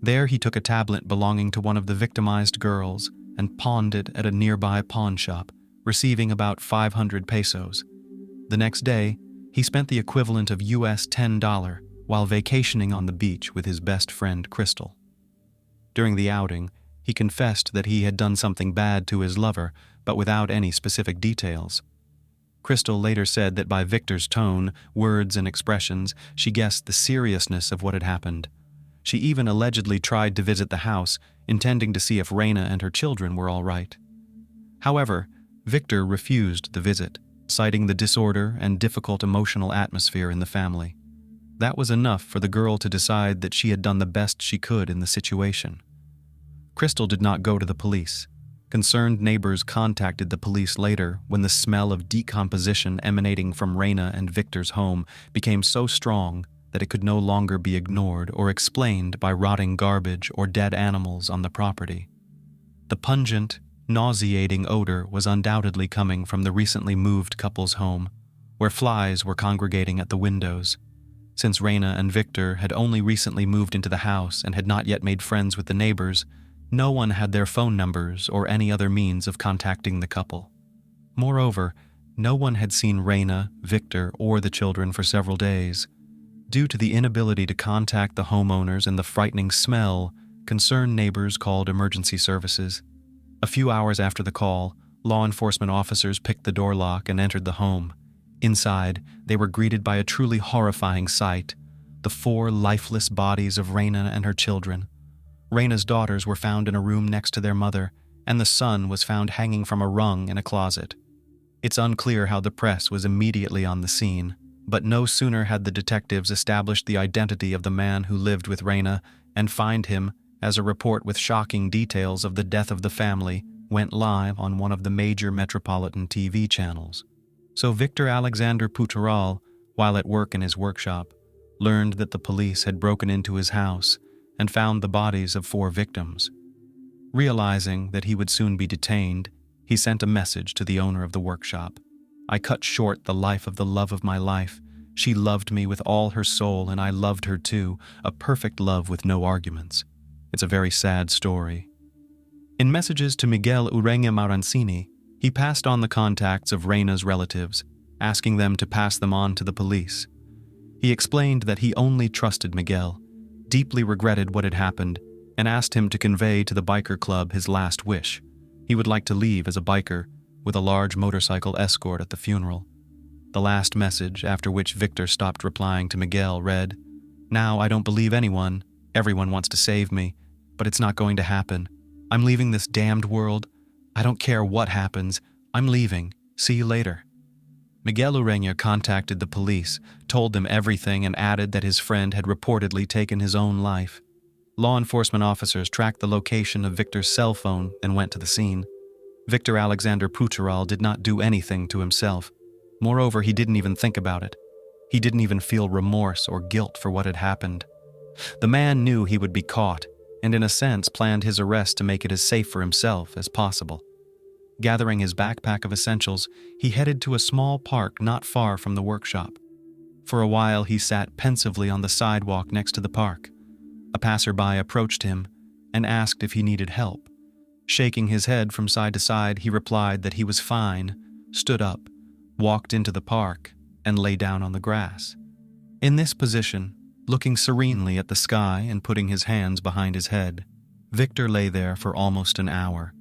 There he took a tablet belonging to one of the victimized girls and pawned it at a nearby pawn shop, receiving about 500 pesos. The next day, he spent the equivalent of US $10 while vacationing on the beach with his best friend, Crystal. During the outing, he confessed that he had done something bad to his lover, but without any specific details. Crystal later said that by Victor's tone, words, and expressions, she guessed the seriousness of what had happened. She even allegedly tried to visit the house, intending to see if Raina and her children were all right. However, Victor refused the visit, citing the disorder and difficult emotional atmosphere in the family. That was enough for the girl to decide that she had done the best she could in the situation. Crystal did not go to the police. Concerned neighbors contacted the police later when the smell of decomposition emanating from Raina and Victor's home became so strong that it could no longer be ignored or explained by rotting garbage or dead animals on the property. The pungent, nauseating odor was undoubtedly coming from the recently moved couple's home, where flies were congregating at the windows. Since Raina and Victor had only recently moved into the house and had not yet made friends with the neighbors, no one had their phone numbers or any other means of contacting the couple. Moreover, no one had seen Raina, Victor, or the children for several days. Due to the inability to contact the homeowners and the frightening smell, concerned neighbors called emergency services. A few hours after the call, law enforcement officers picked the door lock and entered the home. Inside, they were greeted by a truly horrifying sight: the 4 lifeless bodies of Raina and her children. Raina's daughters were found in a room next to their mother, and the son was found hanging from a rung in a closet. It's unclear how the press was immediately on the scene, but no sooner had the detectives established the identity of the man who lived with Raina and fined him, as a report with shocking details of the death of the family went live on one of the major metropolitan TV channels. So Victor Alexander Puterol, while at work in his workshop, learned that the police had broken into his house and found the bodies of 4 victims. Realizing that he would soon be detained, he sent a message to the owner of the workshop. "I cut short the life of the love of my life. She loved me with all her soul, and I loved her too, a perfect love with no arguments." It's a very sad story. In messages to Miguel Ureña Marancini, he passed on the contacts of Raina's relatives, asking them to pass them on to the police. He explained that he only trusted Miguel, deeply regretted what had happened, and asked him to convey to the biker club his last wish. He would like to leave as a biker, with a large motorcycle escort at the funeral. The last message, after which Victor stopped replying to Miguel, read, "Now I don't believe anyone. Everyone wants to save me, but it's not going to happen. I'm leaving this damned world. I don't care what happens. I'm leaving. See you later." Miguel Ureña contacted the police, told them everything, and added that his friend had reportedly taken his own life. Law enforcement officers tracked the location of Victor's cell phone and went to the scene. Victor Alexander Puterol did not do anything to himself. Moreover, he didn't even think about it. He didn't even feel remorse or guilt for what had happened. The man knew he would be caught, and in a sense planned his arrest to make it as safe for himself as possible. Gathering his backpack of essentials, he headed to a small park not far from the workshop. For a while, he sat pensively on the sidewalk next to the park. A passerby approached him and asked if he needed help. Shaking his head from side to side, he replied that he was fine, stood up, walked into the park, and lay down on the grass. In this position, Looking serenely at the sky and putting his hands behind his head, Victor lay there for almost an hour.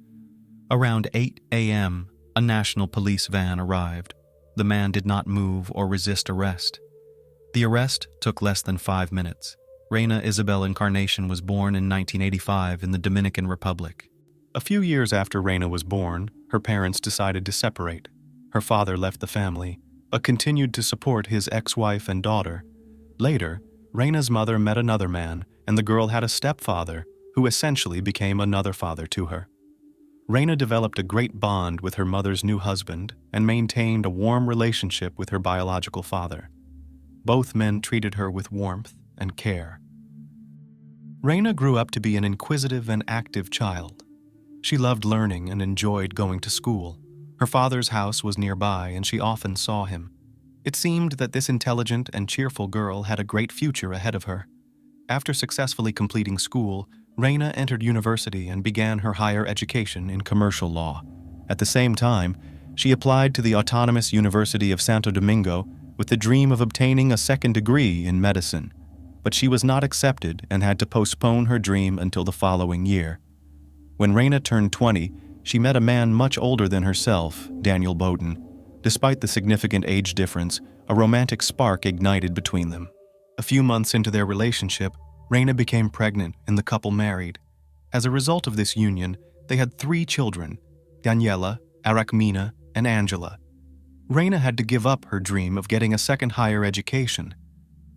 Around 8 a.m., a national police van arrived. The man did not move or resist arrest. The arrest took less than 5 minutes. Reina Isabel Encarnacion was born in 1985 in the Dominican Republic. A few years after Reina was born, her parents decided to separate. Her father left the family, but continued to support his ex-wife and daughter. Later, Reina's mother met another man, and the girl had a stepfather, who essentially became another father to her. Reina developed a great bond with her mother's new husband and maintained a warm relationship with her biological father. Both men treated her with warmth and care. Reina grew up to be an inquisitive and active child. She loved learning and enjoyed going to school. Her father's house was nearby, and she often saw him. It seemed that this intelligent and cheerful girl had a great future ahead of her. After successfully completing school, Reina entered university and began her higher education in commercial law. At the same time, she applied to the Autonomous University of Santo Domingo with the dream of obtaining a second degree in medicine. But she was not accepted and had to postpone her dream until the following year. When Reina turned 20, she met a man much older than herself, Daniel Bowden. Despite the significant age difference, a romantic spark ignited between them. A few months into their relationship, Reina became pregnant and the couple married. As a result of this union, they had 3 children, Daniela, Arachmina, and Angela. Reina had to give up her dream of getting a second higher education.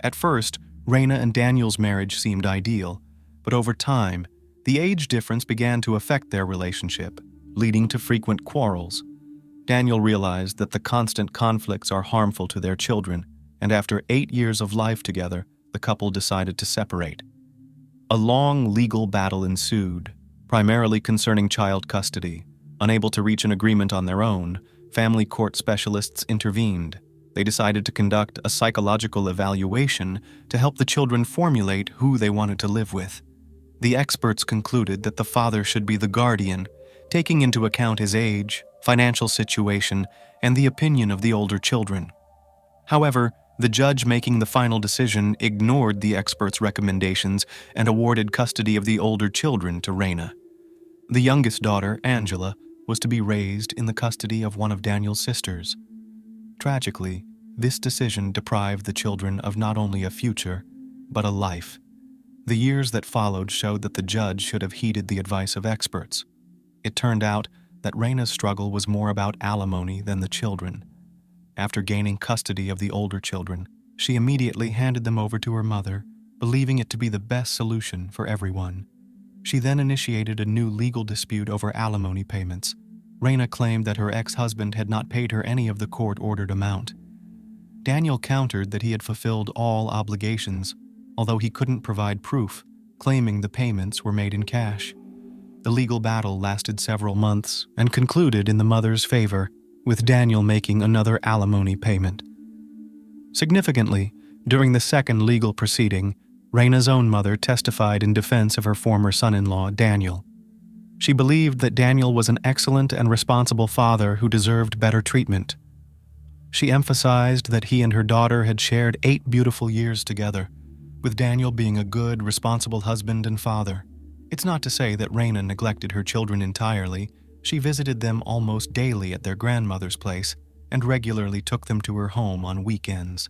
At first, Reina and Daniel's marriage seemed ideal, but over time, the age difference began to affect their relationship, leading to frequent quarrels. Daniel realized that the constant conflicts are harmful to their children, and after 8 years of life together, the couple decided to separate. A long legal battle ensued, primarily concerning child custody. Unable to reach an agreement on their own, family court specialists intervened. They decided to conduct a psychological evaluation to help the children formulate who they wanted to live with. The experts concluded that the father should be the guardian, taking into account his age, financial situation, and the opinion of the older children. However, the judge making the final decision ignored the experts' recommendations and awarded custody of the older children to Reina. The youngest daughter, Angela, was to be raised in the custody of one of Daniel's sisters. Tragically, this decision deprived the children of not only a future, but a life. The years that followed showed that the judge should have heeded the advice of experts. It turned out that Reina's struggle was more about alimony than the children. After gaining custody of the older children, she immediately handed them over to her mother, believing it to be the best solution for everyone. She then initiated a new legal dispute over alimony payments. Reina claimed that her ex-husband had not paid her any of the court-ordered amount. Daniel countered that he had fulfilled all obligations, although he couldn't provide proof, claiming the payments were made in cash. The legal battle lasted several months and concluded in the mother's favor, with Daniel making another alimony payment. Significantly, during the second legal proceeding, Reina's own mother testified in defense of her former son-in-law, Daniel. She believed that Daniel was an excellent and responsible father who deserved better treatment. She emphasized that he and her daughter had shared 8 beautiful years together, with Daniel being a good, responsible husband and father. It's not to say that Reina neglected her children entirely. She visited them almost daily at their grandmother's place and regularly took them to her home on weekends.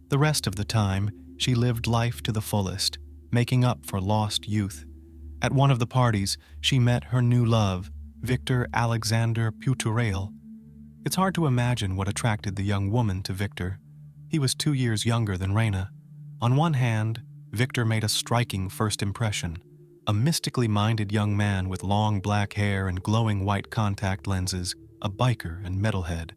The rest of the time, she lived life to the fullest, making up for lost youth. At one of the parties, she met her new love, Victor Alexander Puturale. It's hard to imagine what attracted the young woman to Victor. He was 2 years younger than Reina. On one hand, Victor made a striking first impression. A mystically minded young man with long black hair and glowing white contact lenses, a biker and metalhead.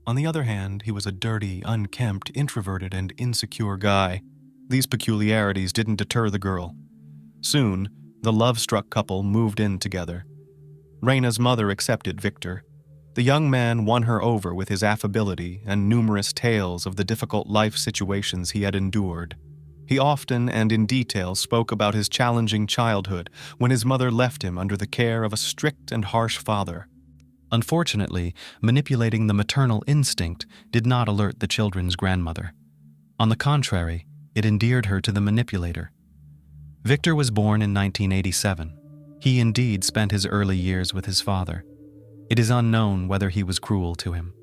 On the other hand, he was a dirty, unkempt, introverted, and insecure guy. These peculiarities didn't deter the girl. Soon, the love-struck couple moved in together. Reina's mother accepted Victor. The young man won her over with his affability and numerous tales of the difficult life situations he had endured. He often and in detail spoke about his challenging childhood when his mother left him under the care of a strict and harsh father. Unfortunately, manipulating the maternal instinct did not alert the children's grandmother. On the contrary, It endeared her to the manipulator. Victor was born in 1987. He indeed spent his early years with his father. It is unknown whether he was cruel to him.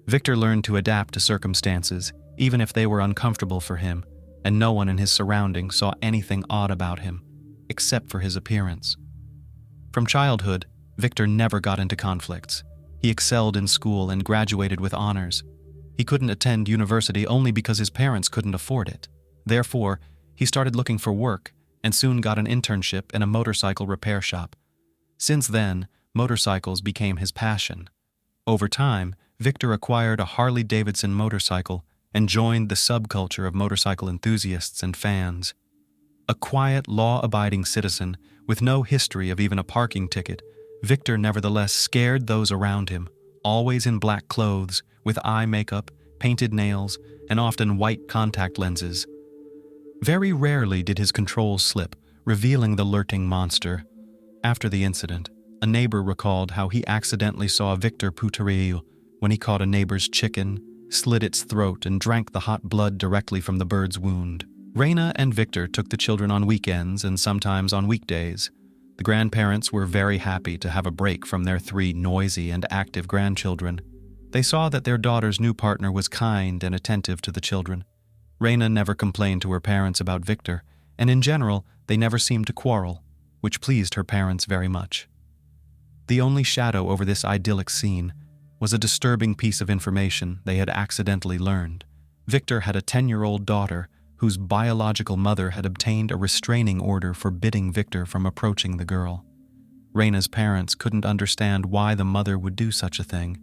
Victor learned to adapt to circumstances, even if they were uncomfortable for him, and no one in his surroundings saw anything odd about him, except for his appearance. From childhood, Victor never got into conflicts. He excelled in school and graduated with honors. He couldn't attend university only because his parents couldn't afford it. Therefore, he started looking for work and soon got an internship in a motorcycle repair shop. Since then, motorcycles became his passion. Over time, Victor acquired a Harley-Davidson motorcycle and joined the subculture of motorcycle enthusiasts and fans. A quiet, law-abiding citizen with no history of even a parking ticket, Victor nevertheless scared those around him, always in black clothes, with eye makeup, painted nails, and often white contact lenses. Very rarely did his control slip, revealing the lurking monster. After the incident, a neighbor recalled how he accidentally saw Victor Pouterieu when he caught a neighbor's chicken, slit its throat, and drank the hot blood directly from the bird's wound. Raina and Victor took the children on weekends and sometimes on weekdays. The grandparents were very happy to have a break from their 3 noisy and active grandchildren. They saw that their daughter's new partner was kind and attentive to the children. Raina never complained to her parents about Victor, and in general, they never seemed to quarrel, which pleased her parents very much. The only shadow over this idyllic scene was a disturbing piece of information they had accidentally learned. Victor had a 10-year-old daughter whose biological mother had obtained a restraining order forbidding Victor from approaching the girl. Raina's parents couldn't understand why the mother would do such a thing.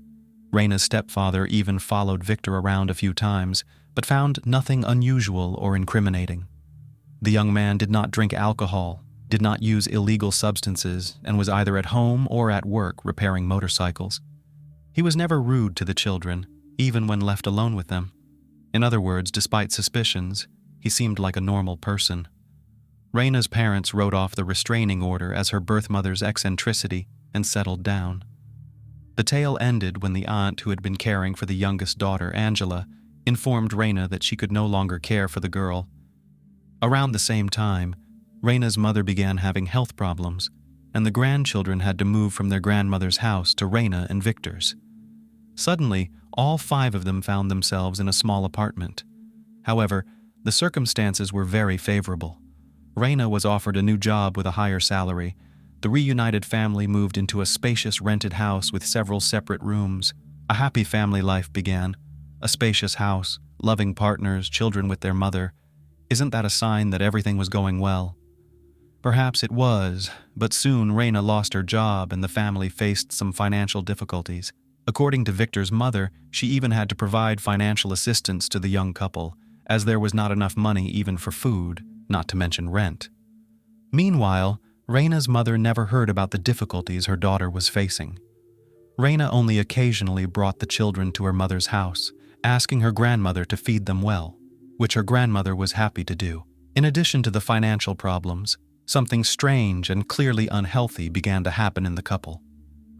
Raina's stepfather even followed Victor around a few times, but found nothing unusual or incriminating. The young man did not drink alcohol, did not use illegal substances, and was either at home or at work repairing motorcycles. He was never rude to the children, even when left alone with them. In other words, despite suspicions, he seemed like a normal person. Raina's parents wrote off the restraining order as her birth mother's eccentricity and settled down. The tale ended when the aunt who had been caring for the youngest daughter, Angela, informed Raina that she could no longer care for the girl. Around the same time, Raina's mother began having health problems, and the grandchildren had to move from their grandmother's house to Raina and Victor's. Suddenly, all 5 of them found themselves in a small apartment. However, the circumstances were very favorable. Raina was offered a new job with a higher salary. The reunited family moved into a spacious rented house with several separate rooms. A happy family life began. A spacious house, loving partners, children with their mother. Isn't that a sign that everything was going well? Perhaps it was, but soon Raina lost her job and the family faced some financial difficulties. According to Victor's mother, she even had to provide financial assistance to the young couple, as there was not enough money even for food, not to mention rent. Meanwhile, Raina's mother never heard about the difficulties her daughter was facing. Raina only occasionally brought the children to her mother's house, asking her grandmother to feed them well, which her grandmother was happy to do. In addition to the financial problems, something strange and clearly unhealthy began to happen in the couple.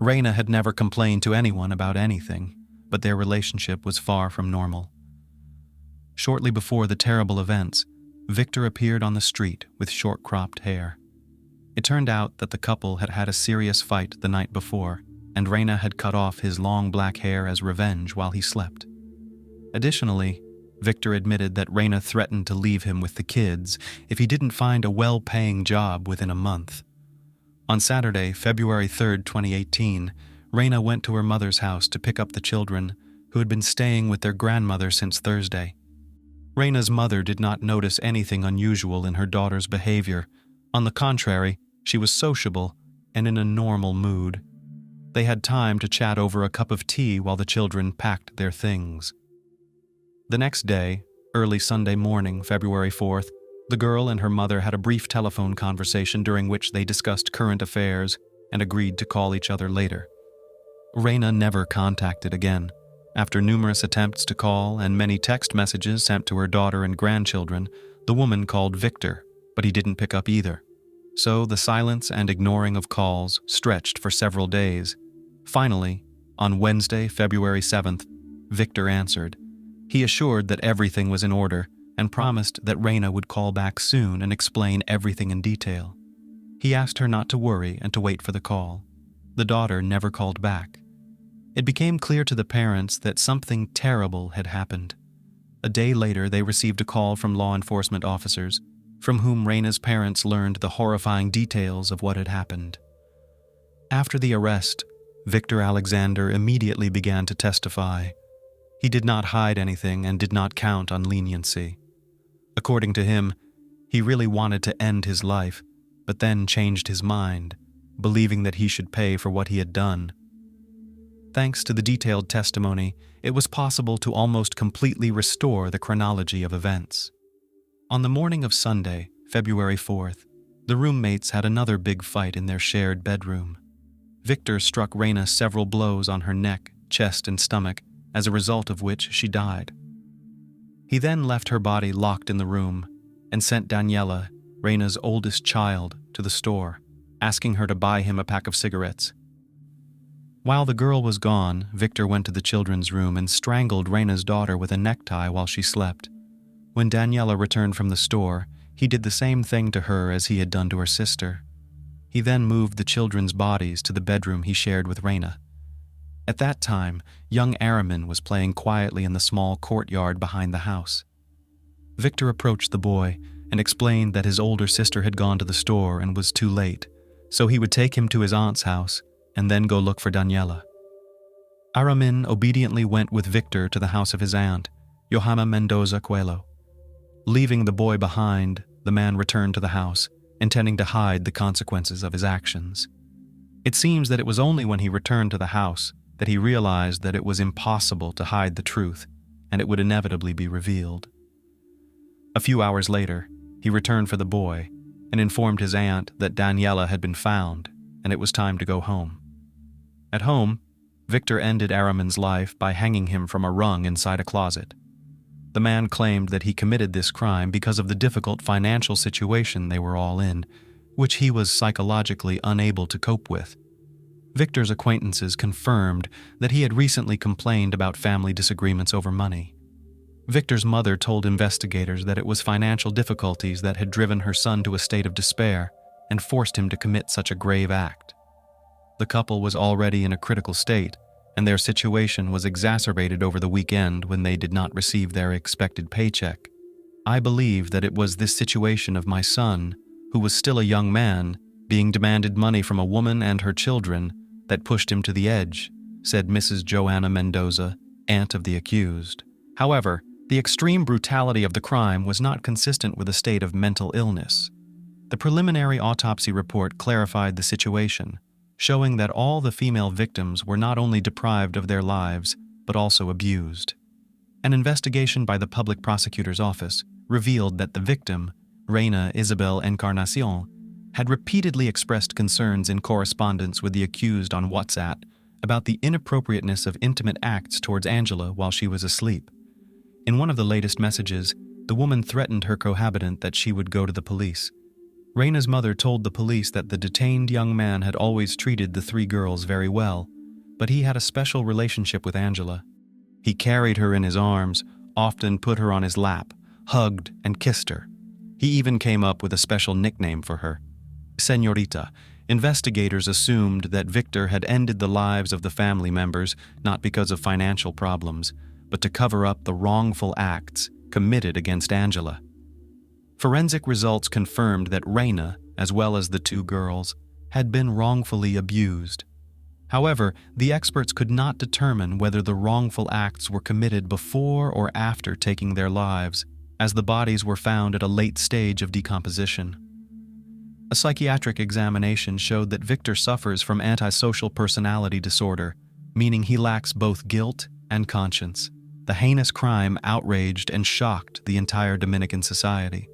Raina had never complained to anyone about anything, but their relationship was far from normal. Shortly before the terrible events, Victor appeared on the street with short-cropped hair. It turned out that the couple had had a serious fight the night before, and Raina had cut off his long black hair as revenge while he slept. Additionally, Victor admitted that Raina threatened to leave him with the kids if he didn't find a well-paying job within a month. On Saturday, February 3, 2018, Raina went to her mother's house to pick up the children, who had been staying with their grandmother since Thursday. Raina's mother did not notice anything unusual in her daughter's behavior. On the contrary, she was sociable and in a normal mood. They had time to chat over a cup of tea while the children packed their things. The next day, early Sunday morning, February 4th, the girl and her mother had a brief telephone conversation during which they discussed current affairs and agreed to call each other later. Raina never contacted again. After numerous attempts to call and many text messages sent to her daughter and grandchildren, the woman called Victor, but he didn't pick up either. So the silence and ignoring of calls stretched for several days. Finally, on Wednesday, February 7th, Victor answered. He assured that everything was in order and promised that Raina would call back soon and explain everything in detail. He asked her not to worry and to wait for the call. The daughter never called back. It became clear to the parents that something terrible had happened. A day later, they received a call from law enforcement officers, from whom Raina's parents learned the horrifying details of what had happened. After the arrest, Victor Alexander immediately began to testify. He did not hide anything and did not count on leniency. According to him, he really wanted to end his life, but then changed his mind, believing that he should pay for what he had done. Thanks to the detailed testimony, it was possible to almost completely restore the chronology of events. On the morning of Sunday, February 4th, the roommates had another big fight in their shared bedroom. Victor struck Raina several blows on her neck, chest, and stomach, as a result of which she died. He then left her body locked in the room and sent Daniela, Raina's oldest child, to the store, asking her to buy him a pack of cigarettes. While the girl was gone, Victor went to the children's room and strangled Raina's daughter with a necktie while she slept. When Daniela returned from the store, he did the same thing to her as he had done to her sister. He then moved the children's bodies to the bedroom he shared with Raina. At that time, young Aramin was playing quietly in the small courtyard behind the house. Victor approached the boy and explained that his older sister had gone to the store and was too late, so he would take him to his aunt's house and then go look for Daniela. Aramin obediently went with Victor to the house of his aunt, Johanna Mendoza Coelho. Leaving the boy behind, the man returned to the house, intending to hide the consequences of his actions. It seems that it was only when he returned to the house that he realized that it was impossible to hide the truth, and it would inevitably be revealed. A few hours later, he returned for the boy and informed his aunt that Daniela had been found and it was time to go home. At home, Victor ended Aramin's life by hanging him from a rung inside a closet. The man claimed that he committed this crime because of the difficult financial situation they were all in, which he was psychologically unable to cope with. Victor's acquaintances confirmed that he had recently complained about family disagreements over money. Victor's mother told investigators that it was financial difficulties that had driven her son to a state of despair and forced him to commit such a grave act. The couple was already in a critical state, and their situation was exacerbated over the weekend when they did not receive their expected paycheck. I believe that it was this situation of my son, who was still a young man, being demanded money from a woman and her children, that pushed him to the edge, said Mrs. Joanna Mendoza, aunt of the accused. However, the extreme brutality of the crime was not consistent with a state of mental illness. The preliminary autopsy report clarified the situation, showing that all the female victims were not only deprived of their lives, but also abused. An investigation by the public prosecutor's office revealed that the victim, Reina Isabel Encarnacion, had repeatedly expressed concerns in correspondence with the accused on WhatsApp about the inappropriateness of intimate acts towards Angela while she was asleep. In one of the latest messages, the woman threatened her cohabitant that she would go to the police. Reina's mother told the police that the detained young man had always treated the three girls very well, but he had a special relationship with Angela. He carried her in his arms, often put her on his lap, hugged and kissed her. He even came up with a special nickname for her, Señorita. Investigators assumed that Victor had ended the lives of the family members not because of financial problems, but to cover up the wrongful acts committed against Angela. Forensic results confirmed that Reina, as well as the two girls, had been wrongfully abused. However, the experts could not determine whether the wrongful acts were committed before or after taking their lives, as the bodies were found at a late stage of decomposition. A psychiatric examination showed that Victor suffers from antisocial personality disorder, meaning he lacks both guilt and conscience. The heinous crime outraged and shocked the entire Dominican society.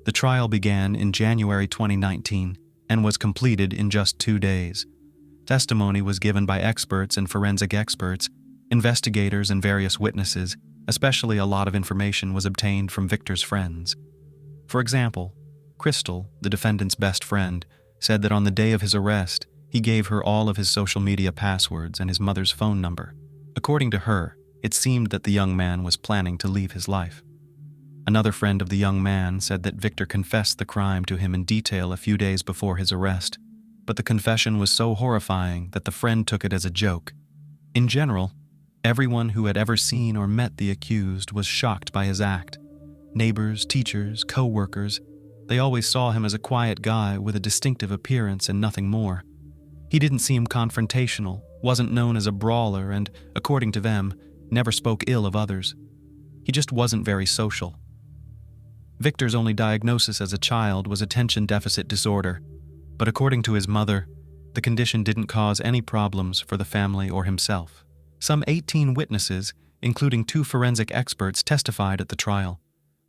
The trial began in January 2019 and was completed in just 2 days. Testimony was given by experts and forensic experts, investigators, and various witnesses. Especially a lot of information was obtained from Victor's friends. For example, Crystal, the defendant's best friend, said that on the day of his arrest, he gave her all of his social media passwords and his mother's phone number. According to her, it seemed that the young man was planning to leave his life. Another friend of the young man said that Victor confessed the crime to him in detail a few days before his arrest, but the confession was so horrifying that the friend took it as a joke. In general, everyone who had ever seen or met the accused was shocked by his act. Neighbors, teachers, co-workers, they always saw him as a quiet guy with a distinctive appearance and nothing more. He didn't seem confrontational, wasn't known as a brawler, and, according to them, never spoke ill of others. He just wasn't very social. Victor's only diagnosis as a child was attention deficit disorder, but according to his mother, the condition didn't cause any problems for the family or himself. Some 18 witnesses, including 2 forensic experts, testified at the trial.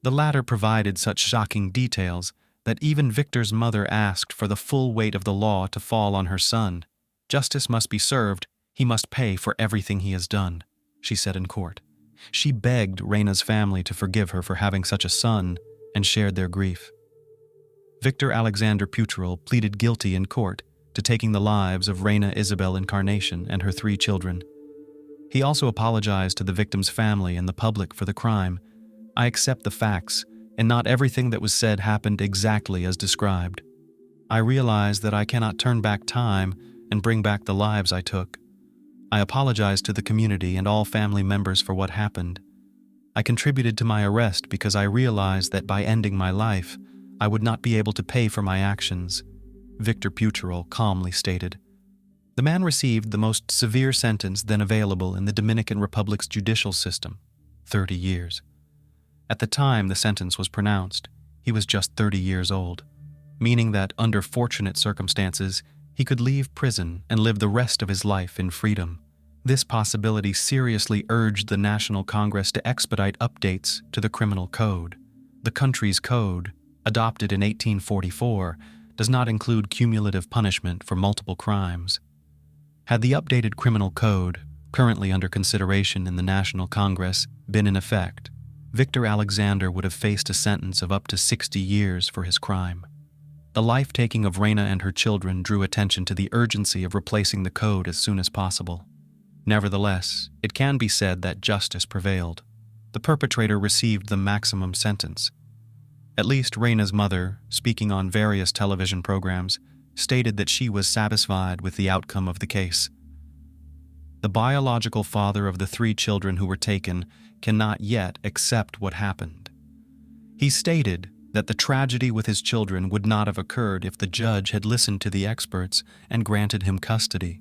The latter provided such shocking details that even Victor's mother asked for the full weight of the law to fall on her son. "Justice must be served. He must pay for everything he has done," she said in court. She begged Reina's family to forgive her for having such a son and shared their grief. Victor Alexander Putrell pleaded guilty in court to taking the lives of Reina Isabel Encarnacion and her 3 children. He also apologized to the victim's family and the public for the crime. "I accept the facts, and not everything that was said happened exactly as described. I realize that I cannot turn back time and bring back the lives I took. I apologize to the community and all family members for what happened. I contributed to my arrest because I realized that by ending my life, I would not be able to pay for my actions," Victor Putrell calmly stated. The man received the most severe sentence then available in the Dominican Republic's judicial system, 30 years. At the time the sentence was pronounced, he was just 30 years old, meaning that under fortunate circumstances, he could leave prison and live the rest of his life in freedom. This possibility seriously urged the National Congress to expedite updates to the criminal code. The country's code, adopted in 1844, does not include cumulative punishment for multiple crimes. Had the updated criminal code, currently under consideration in the National Congress, been in effect, Victor Alexander would have faced a sentence of up to 60 years for his crime. The life-taking of Reina and her children drew attention to the urgency of replacing the code as soon as possible. Nevertheless, it can be said that justice prevailed. The perpetrator received the maximum sentence. At least Reina's mother, speaking on various television programs, stated that she was satisfied with the outcome of the case. The biological father of the 3 children who were taken cannot yet accept what happened. He stated that the tragedy with his children would not have occurred if the judge had listened to the experts and granted him custody.